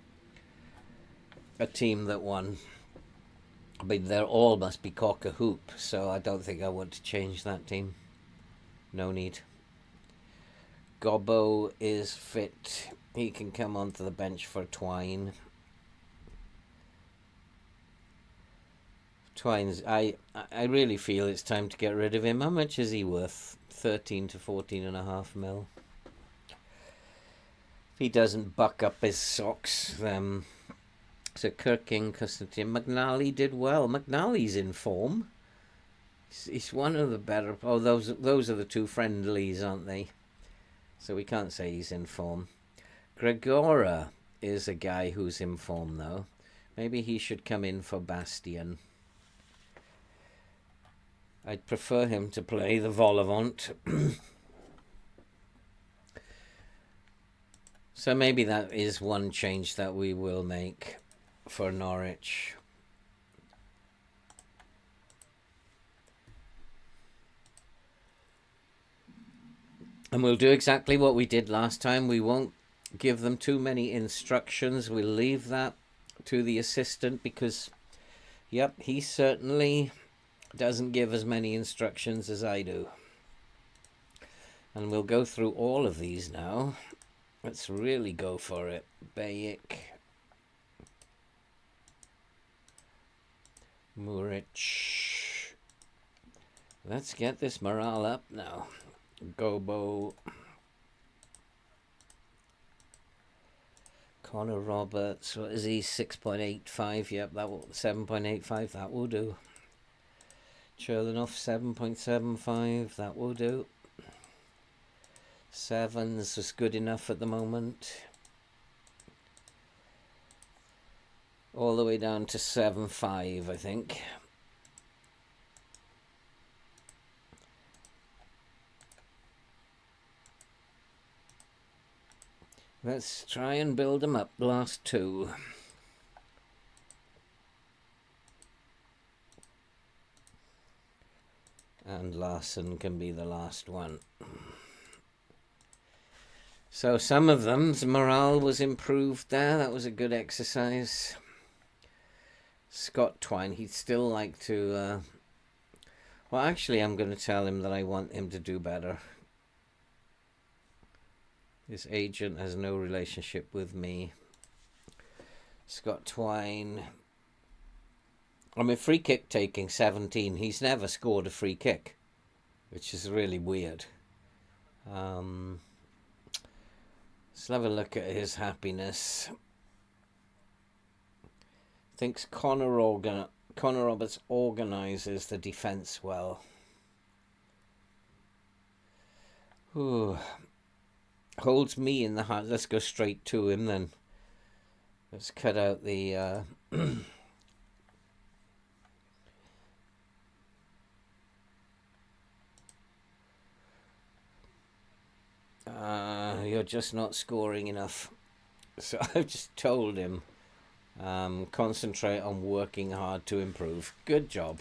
a team that won? I mean, they all must be cock a hoop, so I don't think I want to change that team. No need. Gobbo is fit. He can come onto the bench for Twine. Twine's, I really feel it's time to get rid of him. How much is he worth? 13 to 14.5 mil. If he doesn't buck up his socks, so Kirking, Constantine, McNally did well. McNally's in form. He's one of the better. Oh, those are the two friendlies, aren't they? So we can't say he's in form. Gregora is a guy who's in form, though. Maybe he should come in for Bastion. I'd prefer him to play the Volavant. So maybe that is one change that we will make for Norwich. And we'll do exactly what we did last time. We won't give them too many instructions. We'll leave that to the assistant because, yep, he certainly doesn't give as many instructions as I do. And we'll go through all of these now. Let's really go for it. Bayek. Muric. Let's get this morale up now. Gobo. Connor Roberts. What is he? 6.85. Yep, that will 7.85. That will do. Cherlinoff 7.75. That will do. Sevens is good enough at the moment. All the way down to 7.5, I think. Let's try and build them up. Last two. And Larson can be the last one. So some of them's morale was improved there. That was a good exercise. Scott Twine, he'd still like to... well, actually, I'm going to tell him that I want him to do better. His agent has no relationship with me. Scott Twine. I mean, free kick taking 17. He's never scored a free kick, which is really weird. Let's have a look at his happiness. Thinks Connor Roberts organises the defence well. Ooh. Holds me in the heart. Let's go straight to him then. Let's cut out the... you're just not scoring enough. So I've just told him, concentrate on working hard to improve. Good job.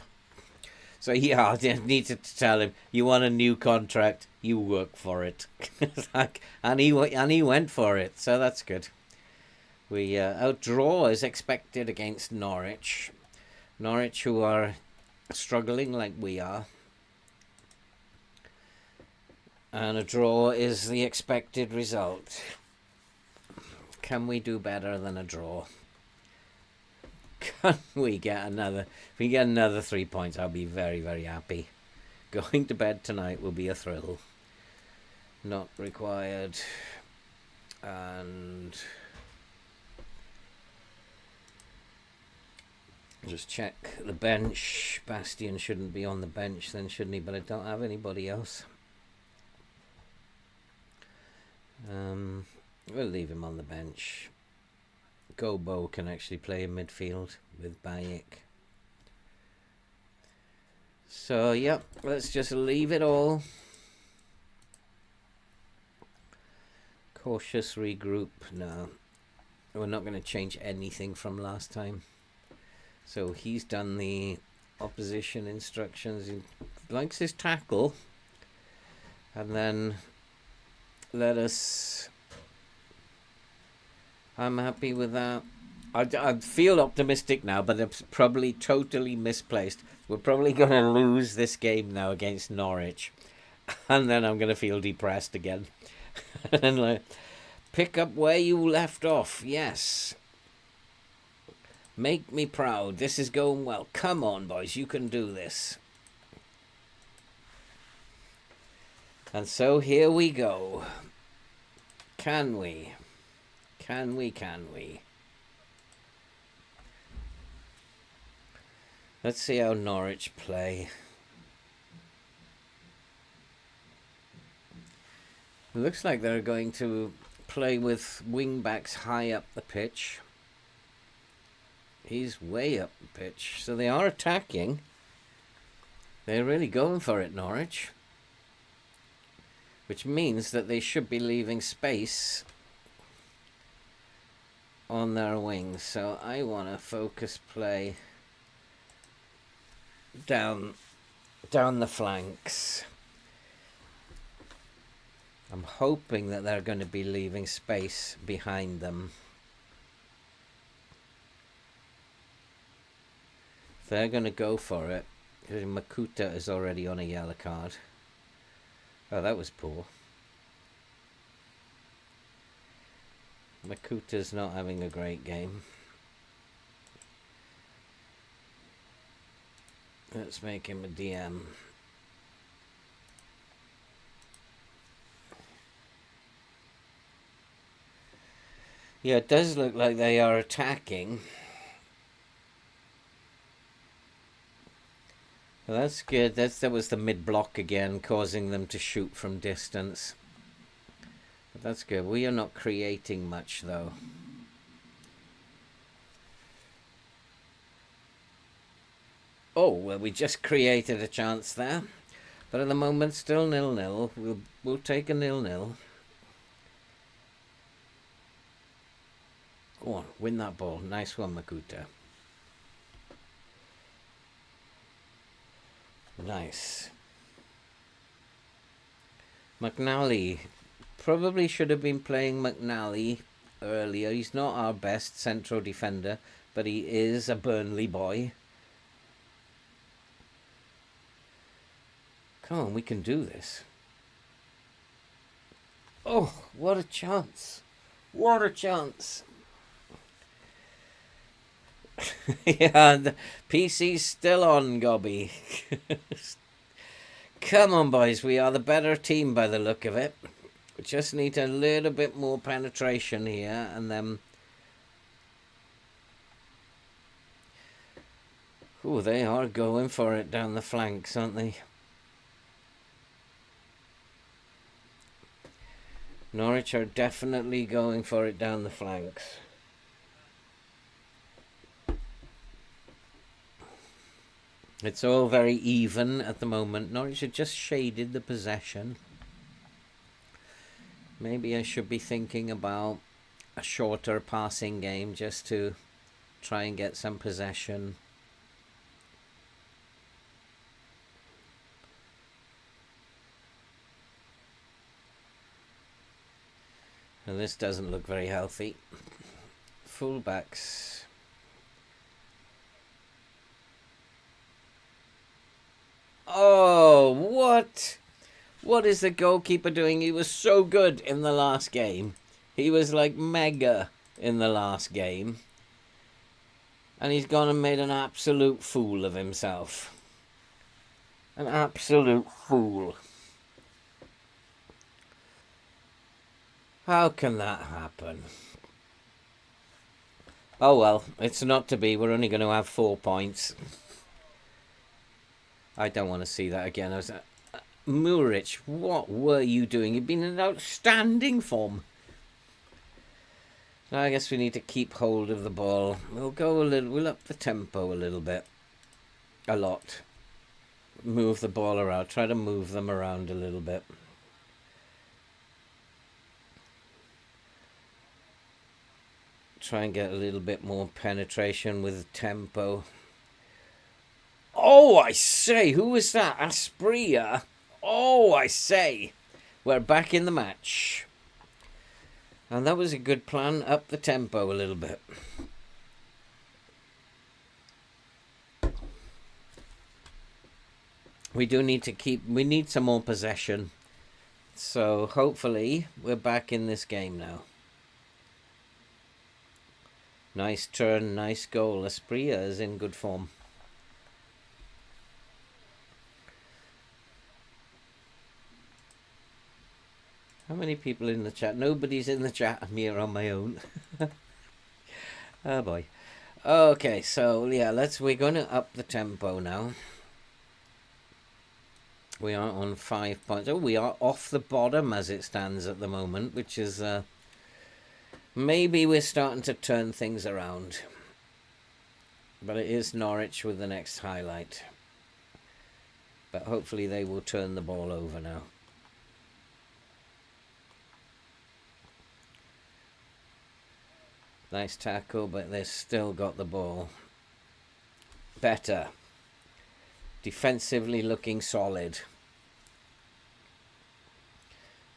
So yeah, I needed to tell him, you want a new contract, you work for it. and he went for it, so that's good. We outdraw as expected against Norwich. Norwich, who are struggling like we are. And a draw is the expected result. Can we do better than a draw? Can we get another? If we get another 3 points, I'll be very, very happy. Going to bed tonight will be a thrill. Not required. And just check the bench. Bastian shouldn't be on the bench then, shouldn't he? But I don't have anybody else. We'll leave him on the bench. Gobo can actually play in midfield with Bayek. So, yep, let's just leave it all. Cautious regroup. No, we're not going to change anything from last time. So he's done the opposition instructions. He likes his tackle. And then let us... I'm happy with that. I feel optimistic now, but it's probably totally misplaced. We're probably going to lose this game now against Norwich. And then I'm going to feel depressed again. And like, pick up where you left off. Yes. Make me proud. This is going well. Come on, boys. You can do this. And so here we go. Can we? Can we? Can we? Let's see how Norwich play. It looks like they're going to play with wing backs high up the pitch. He's way up the pitch. So they are attacking. They're really going for it, Norwich. Which means that they should be leaving space on their wings. So I want to focus play down the flanks. I'm hoping that they're going to be leaving space behind them. If they're going to go for it, Makuta is already on a yellow card. Oh, that was poor. Makuta's not having a great game. Let's make him a DM. Yeah, it does look like they are attacking. Well, that's good. That was the mid-block again, causing them to shoot from distance. But that's good. We are not creating much, though. Oh, well, we just created a chance there. But at the moment, still 0-0. We'll take a 0-0. Go on, win that ball. Nice one, Makuta. Nice. McNally. Probably should have been playing McNally earlier. He's not our best central defender, but he is a Burnley boy. Come on, we can do this. Oh, what a chance. What a chance. Yeah, the PC's still on, Gobby. Come on, boys. We are the better team by the look of it. We just need a little bit more penetration here, and then... Oh, they are going for it down the flanks, aren't they? Norwich are definitely going for it down the flanks. It's all very even at the moment. Norwich have just shaded the possession. Maybe I should be thinking about a shorter passing game just to try and get some possession. And this doesn't look very healthy. Fullbacks. Oh, what? What is the goalkeeper doing? He was so good in the last game. He was like mega in the last game. And he's gone and made an absolute fool of himself. An absolute fool. How can that happen? Oh well, it's not to be. We're only going to have 4 points. I don't want to see that again. Muric, what were you doing? You've been in outstanding form. So I guess we need to keep hold of the ball. We'll up the tempo a little bit. A lot. Move the ball around. Try to move them around a little bit. Try and get a little bit more penetration with tempo. Oh, I say, who was that? Aspria. Oh, I say. We're back in the match. And that was a good plan. Up the tempo a little bit. We need some more possession. So hopefully we're back in this game now. Nice turn, nice goal. Aspria is in good form. How many people in the chat? Nobody's in the chat. I'm here on my own. Oh boy. Okay, so yeah, we're going to up the tempo now. We are on 5 points. Oh, we are off the bottom as it stands at the moment, which is maybe we're starting to turn things around. But it is Norwich with the next highlight. But hopefully they will turn the ball over now. Nice tackle, but they've still got the ball. Better. Defensively looking solid.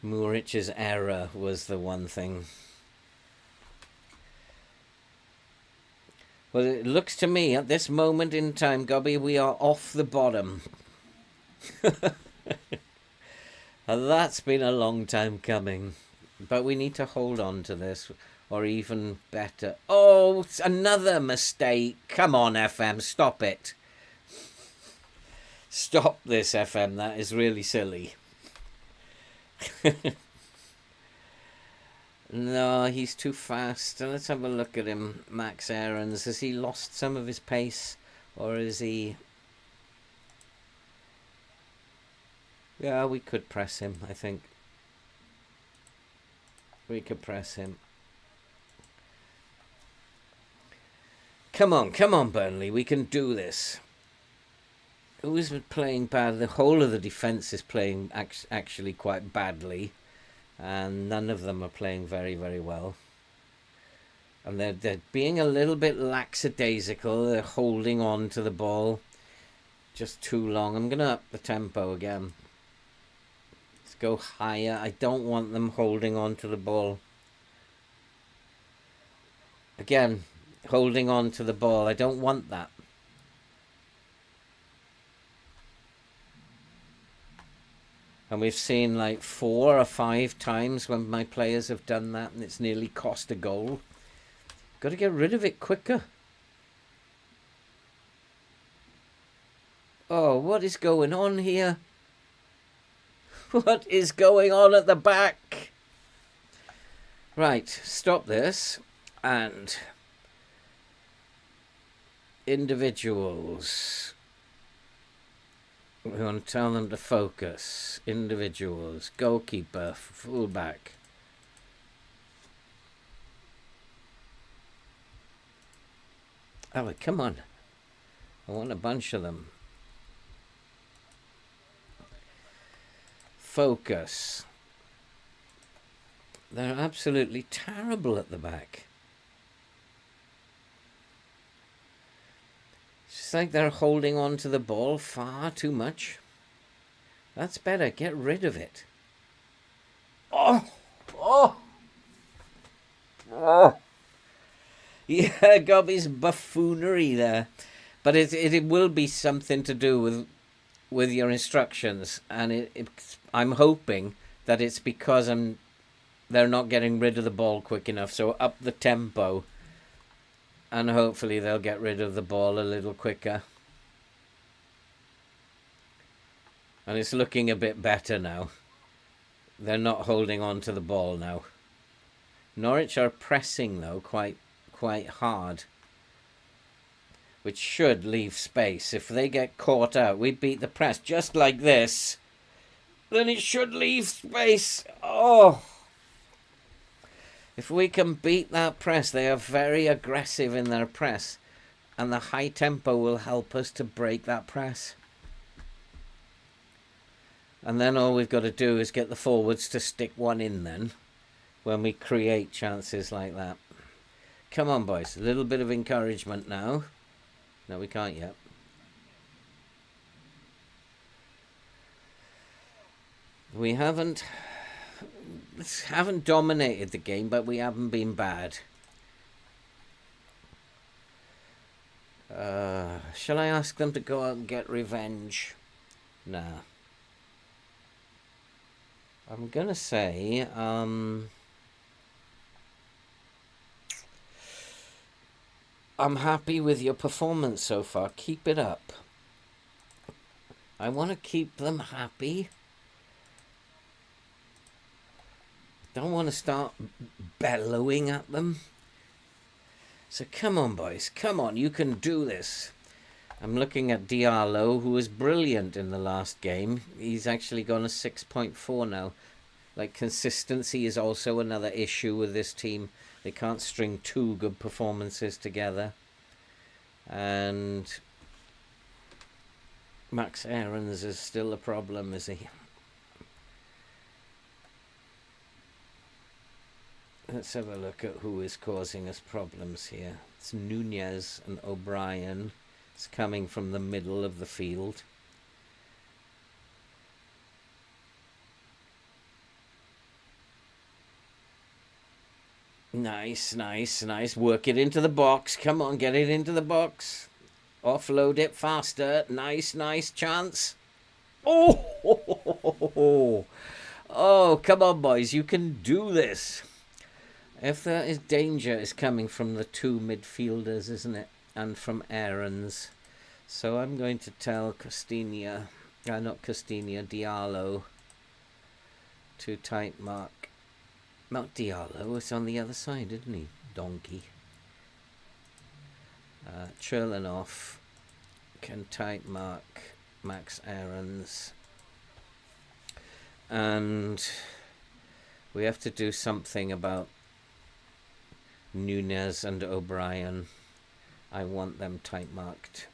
Muric's error was the one thing. Well, it looks to me at this moment in time, Gobby, we are off the bottom. And that's been a long time coming. But we need to hold on to this. Or even better. Oh, it's another mistake. Come on, FM, stop it. Stop this, FM. That is really silly. No, he's too fast. Let's have a look at him. Max Aarons. Has he lost some of his pace? Or is he... Yeah, we could press him, I think. We could press him. Come on, Burnley. We can do this. Who's playing bad? The whole of the defence is playing actually quite badly. And none of them are playing very, very well. And they're being a little bit lackadaisical. They're holding on to the ball just too long. I'm going to up the tempo again. Let's go higher. I don't want them holding on to the ball. Again, holding on to the ball. I don't want that. And we've seen like 4 or 5 times when my players have done that and it's nearly cost a goal. Got to get rid of it quicker. Oh, what is going on here? What is going on at the back? Right, stop this. And individuals. We want to tell them to focus. Individuals. Goalkeeper. Fullback. Oh, come on. I want a bunch of them. Focus. They're absolutely terrible at the back. It's like they're holding on to the ball far too much. That's better. Get rid of it. Oh! Oh! Oh! Yeah, Gobby's buffoonery there. But it will be something to do with your instructions. And I'm hoping that it's because I'm they're not getting rid of the ball quick enough. So up the tempo, and hopefully they'll get rid of the ball a little quicker. And it's looking a bit better now. They're not holding on to the ball now. Norwich are pressing, though, quite hard, which should leave space. If they get caught out, we beat the press just like this, then it should leave space. Oh! If we can beat that press, they are very aggressive in their press, and the high tempo will help us to break that press. And then all we've got to do is get the forwards to stick one in then, when we create chances like that. Come on, boys. A little bit of encouragement now. No, we can't yet. We haven't dominated the game, but we haven't been bad. Shall I ask them to go out and get revenge? Nah. I'm gonna say, I'm happy with your performance so far. Keep it up. I want to keep them happy. Don't want to start bellowing at them. So come on, boys. Come on, you can do this. I'm looking at Diallo, who was brilliant in the last game. He's actually gone a 6.4 now. Like, consistency is also another issue with this team. They can't string two good performances together. And Max Aarons is still a problem, is he? Let's have a look at who is causing us problems here. It's Nunez and O'Brien. It's coming from the middle of the field. Nice, nice, nice. Work it into the box. Come on, get it into the box. Offload it faster. Nice, nice chance. Oh, oh, come on, boys. You can do this. If there is danger, it's coming from the two midfielders, isn't it? And from Aarons. So I'm going to tell Diallo to tight mark. Not Diallo, it's on the other side, isn't he? Donkey. Cherlanoff can tight mark Max Aarons. And we have to do something about Nunez and O'Brien. I want them tight marked.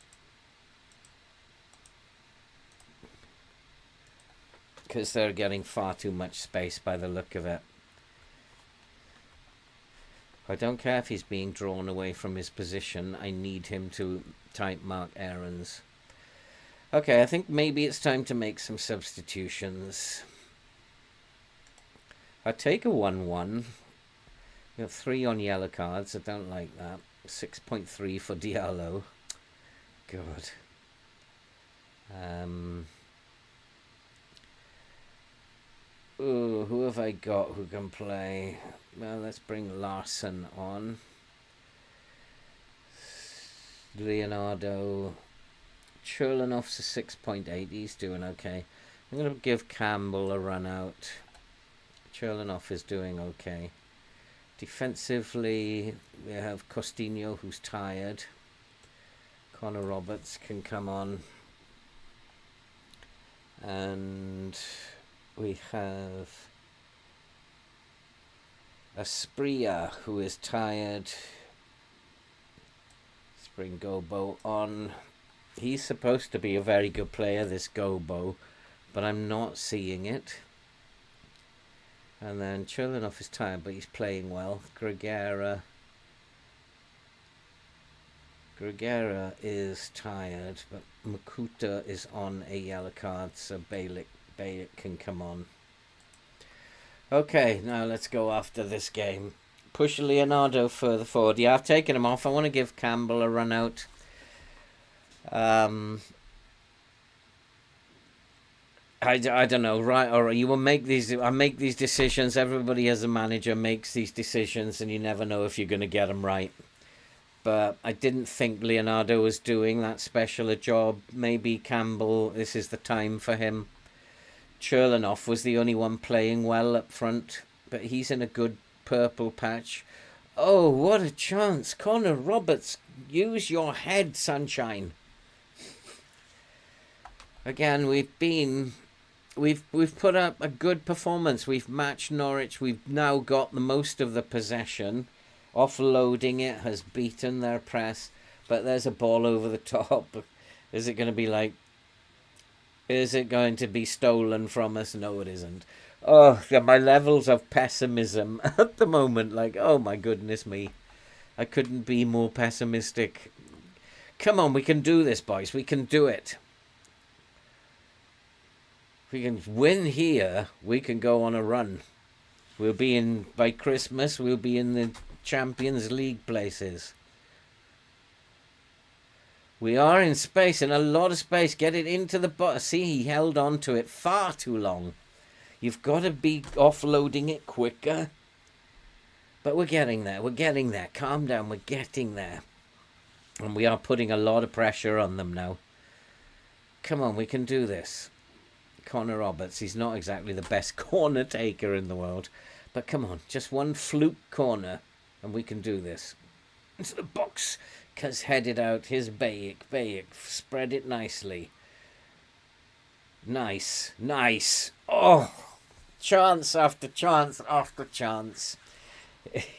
Because they're getting far too much space by the look of it. I don't care if he's being drawn away from his position. I need him to tight mark Aarons. Okay, I think maybe it's time to make some substitutions. I take a 1-1. We have 3 on yellow cards. I don't like that. 6.3 for Diallo. God. Ooh, who have I got who can play? Well, let's bring Larson on. Leonardo. Cherlanoff's a 6.8. He's doing okay. I'm going to give Campbell a run out. Cherlanoff is doing okay. Defensively, we have Costinho, who's tired. Connor Roberts can come on. And we have Asprilla, who is tired. Let's bring Gobo on. He's supposed to be a very good player, this Gobo, but I'm not seeing it. And then Cherlanoff is tired, but he's playing well. Gregera is tired, but Makuta is on a yellow card, so Balick can come on. Okay, now let's go after this game. Push Leonardo further forward. Yeah, I've taken him off. I want to give Campbell a run out. I don't know, right? Or you will make these. I make these decisions. Everybody as a manager makes these decisions, and you never know if you're going to get them right. But I didn't think Leonardo was doing that special a job. Maybe Campbell, this is the time for him. Cherlanoff was the only one playing well up front, but he's in a good purple patch. Oh, what a chance. Connor Roberts, use your head, sunshine. Again, we've put up a good performance. We've matched Norwich. We've now got the most of the possession. Offloading it has beaten their press, but there's a ball over the top. Is it going to be like... Is it going to be stolen from us? No, it isn't. Oh, my levels of pessimism at the moment, like, oh my goodness me. I couldn't be more pessimistic. Come on, we can do this, boys. We can do it. If we can win here, we can go on a run. We'll be in, by Christmas, we'll be in the Champions League places. We are in space, in a lot of space. Get it into the bottom. See, he held on to it far too long. You've got to be offloading it quicker. But we're getting there. We're getting there. Calm down. We're getting there. And we are putting a lot of pressure on them now. Come on, we can do this. Connor Roberts, he's not exactly the best corner taker in the world. But come on, just one fluke corner. And we can do this. Into the box. Because headed out. Here's Bayek. Spread it nicely. Nice. Oh, chance after chance after chance.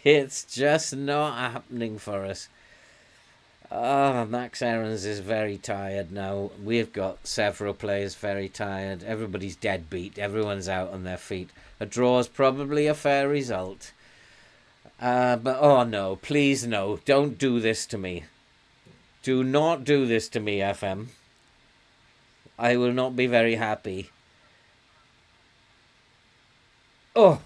It's just not happening for us. Max Aarons is very tired now. We've got several players very tired. Everybody's dead beat. Everyone's out on their feet. A draw is probably a fair result. But oh no, please no, don't do this to me. Do not do this to me, FM. I will not be very happy. Oh,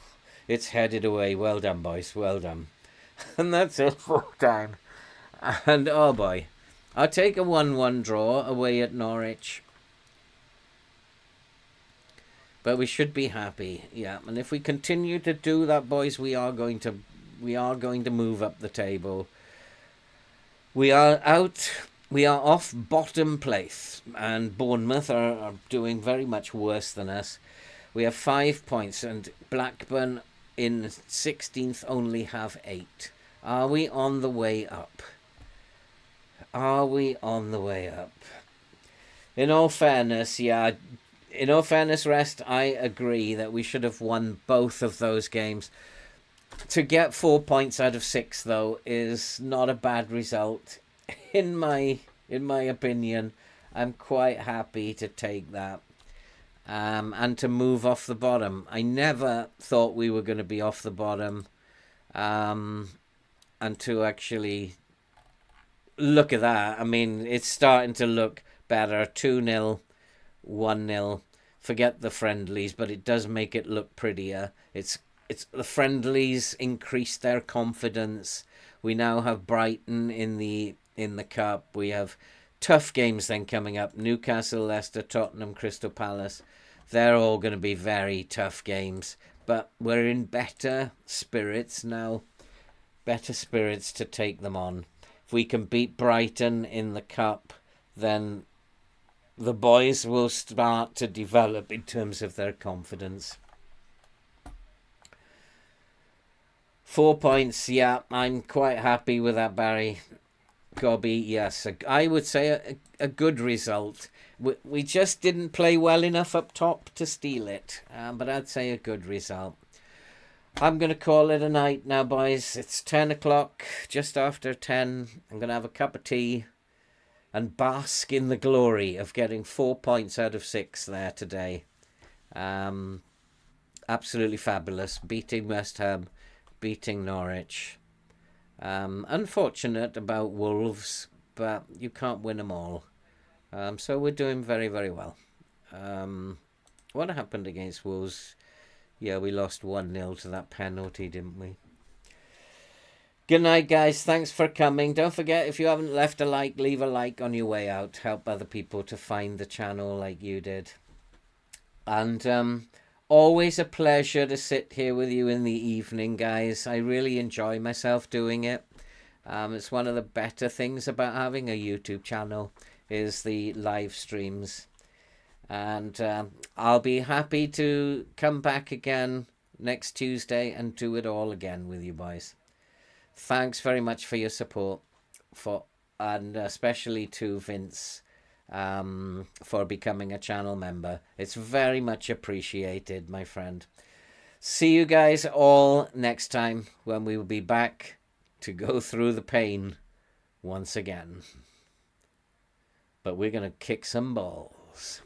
it's headed away. Well done, boys. Well done. And that's it for time. And oh boy, I'll take a 1-1 draw away at Norwich. But we should be happy, yeah. And if we continue to do that, boys, we are going to move up the table. We are off bottom place, and Bournemouth are doing very much worse than us. We have 5 points, and Blackburn in 16th only have 8. Are we on the way up? Are we on the way up? In all fairness, yeah. In all fairness, Rest, I agree that we should have won both of those games. To get 4 points out of 6, though, is not a bad result. In my opinion, I'm quite happy to take that. And to move off the bottom. I never thought we were going to be off the bottom. And to actually look at that. I mean, it's starting to look better. 2-0, 1-0. Forget the friendlies, but it does make it look prettier. It's the friendlies increase their confidence. We now have Brighton in the cup. We have tough games then coming up. Newcastle, Leicester, Tottenham, Crystal Palace. They're all going to be very tough games. But we're in better spirits now. Better spirits to take them on. If we can beat Brighton in the cup, then the boys will start to develop in terms of their confidence. 4 points, yeah, I'm quite happy with that, Barry. Gobby, yes, I would say a good result. We just didn't play well enough up top to steal it, but I'd say a good result. I'm going to call it a night now, boys. It's 10 o'clock, just after 10. I'm going to have a cup of tea and bask in the glory of getting 4 points out of 6 there today. Absolutely fabulous. Beating West Ham, beating Norwich. Unfortunate about Wolves, but you can't win them all. So we're doing very, very well. What happened against Wolves? Yeah, we lost 1-0 to that penalty, didn't we? Good night, guys. Thanks for coming. Don't forget, if you haven't left a like, leave a like on your way out. Help other people to find the channel like you did. And always a pleasure to sit here with you in the evening, guys. I really enjoy myself doing it. It's one of the better things about having a YouTube channel is the live streams. And I'll be happy to come back again next Tuesday and do it all again with you boys. Thanks very much for your support, and especially to Vince for becoming a channel member. It's very much appreciated, my friend. See you guys all next time when we will be back to go through the pain once again. But we're going to kick some balls.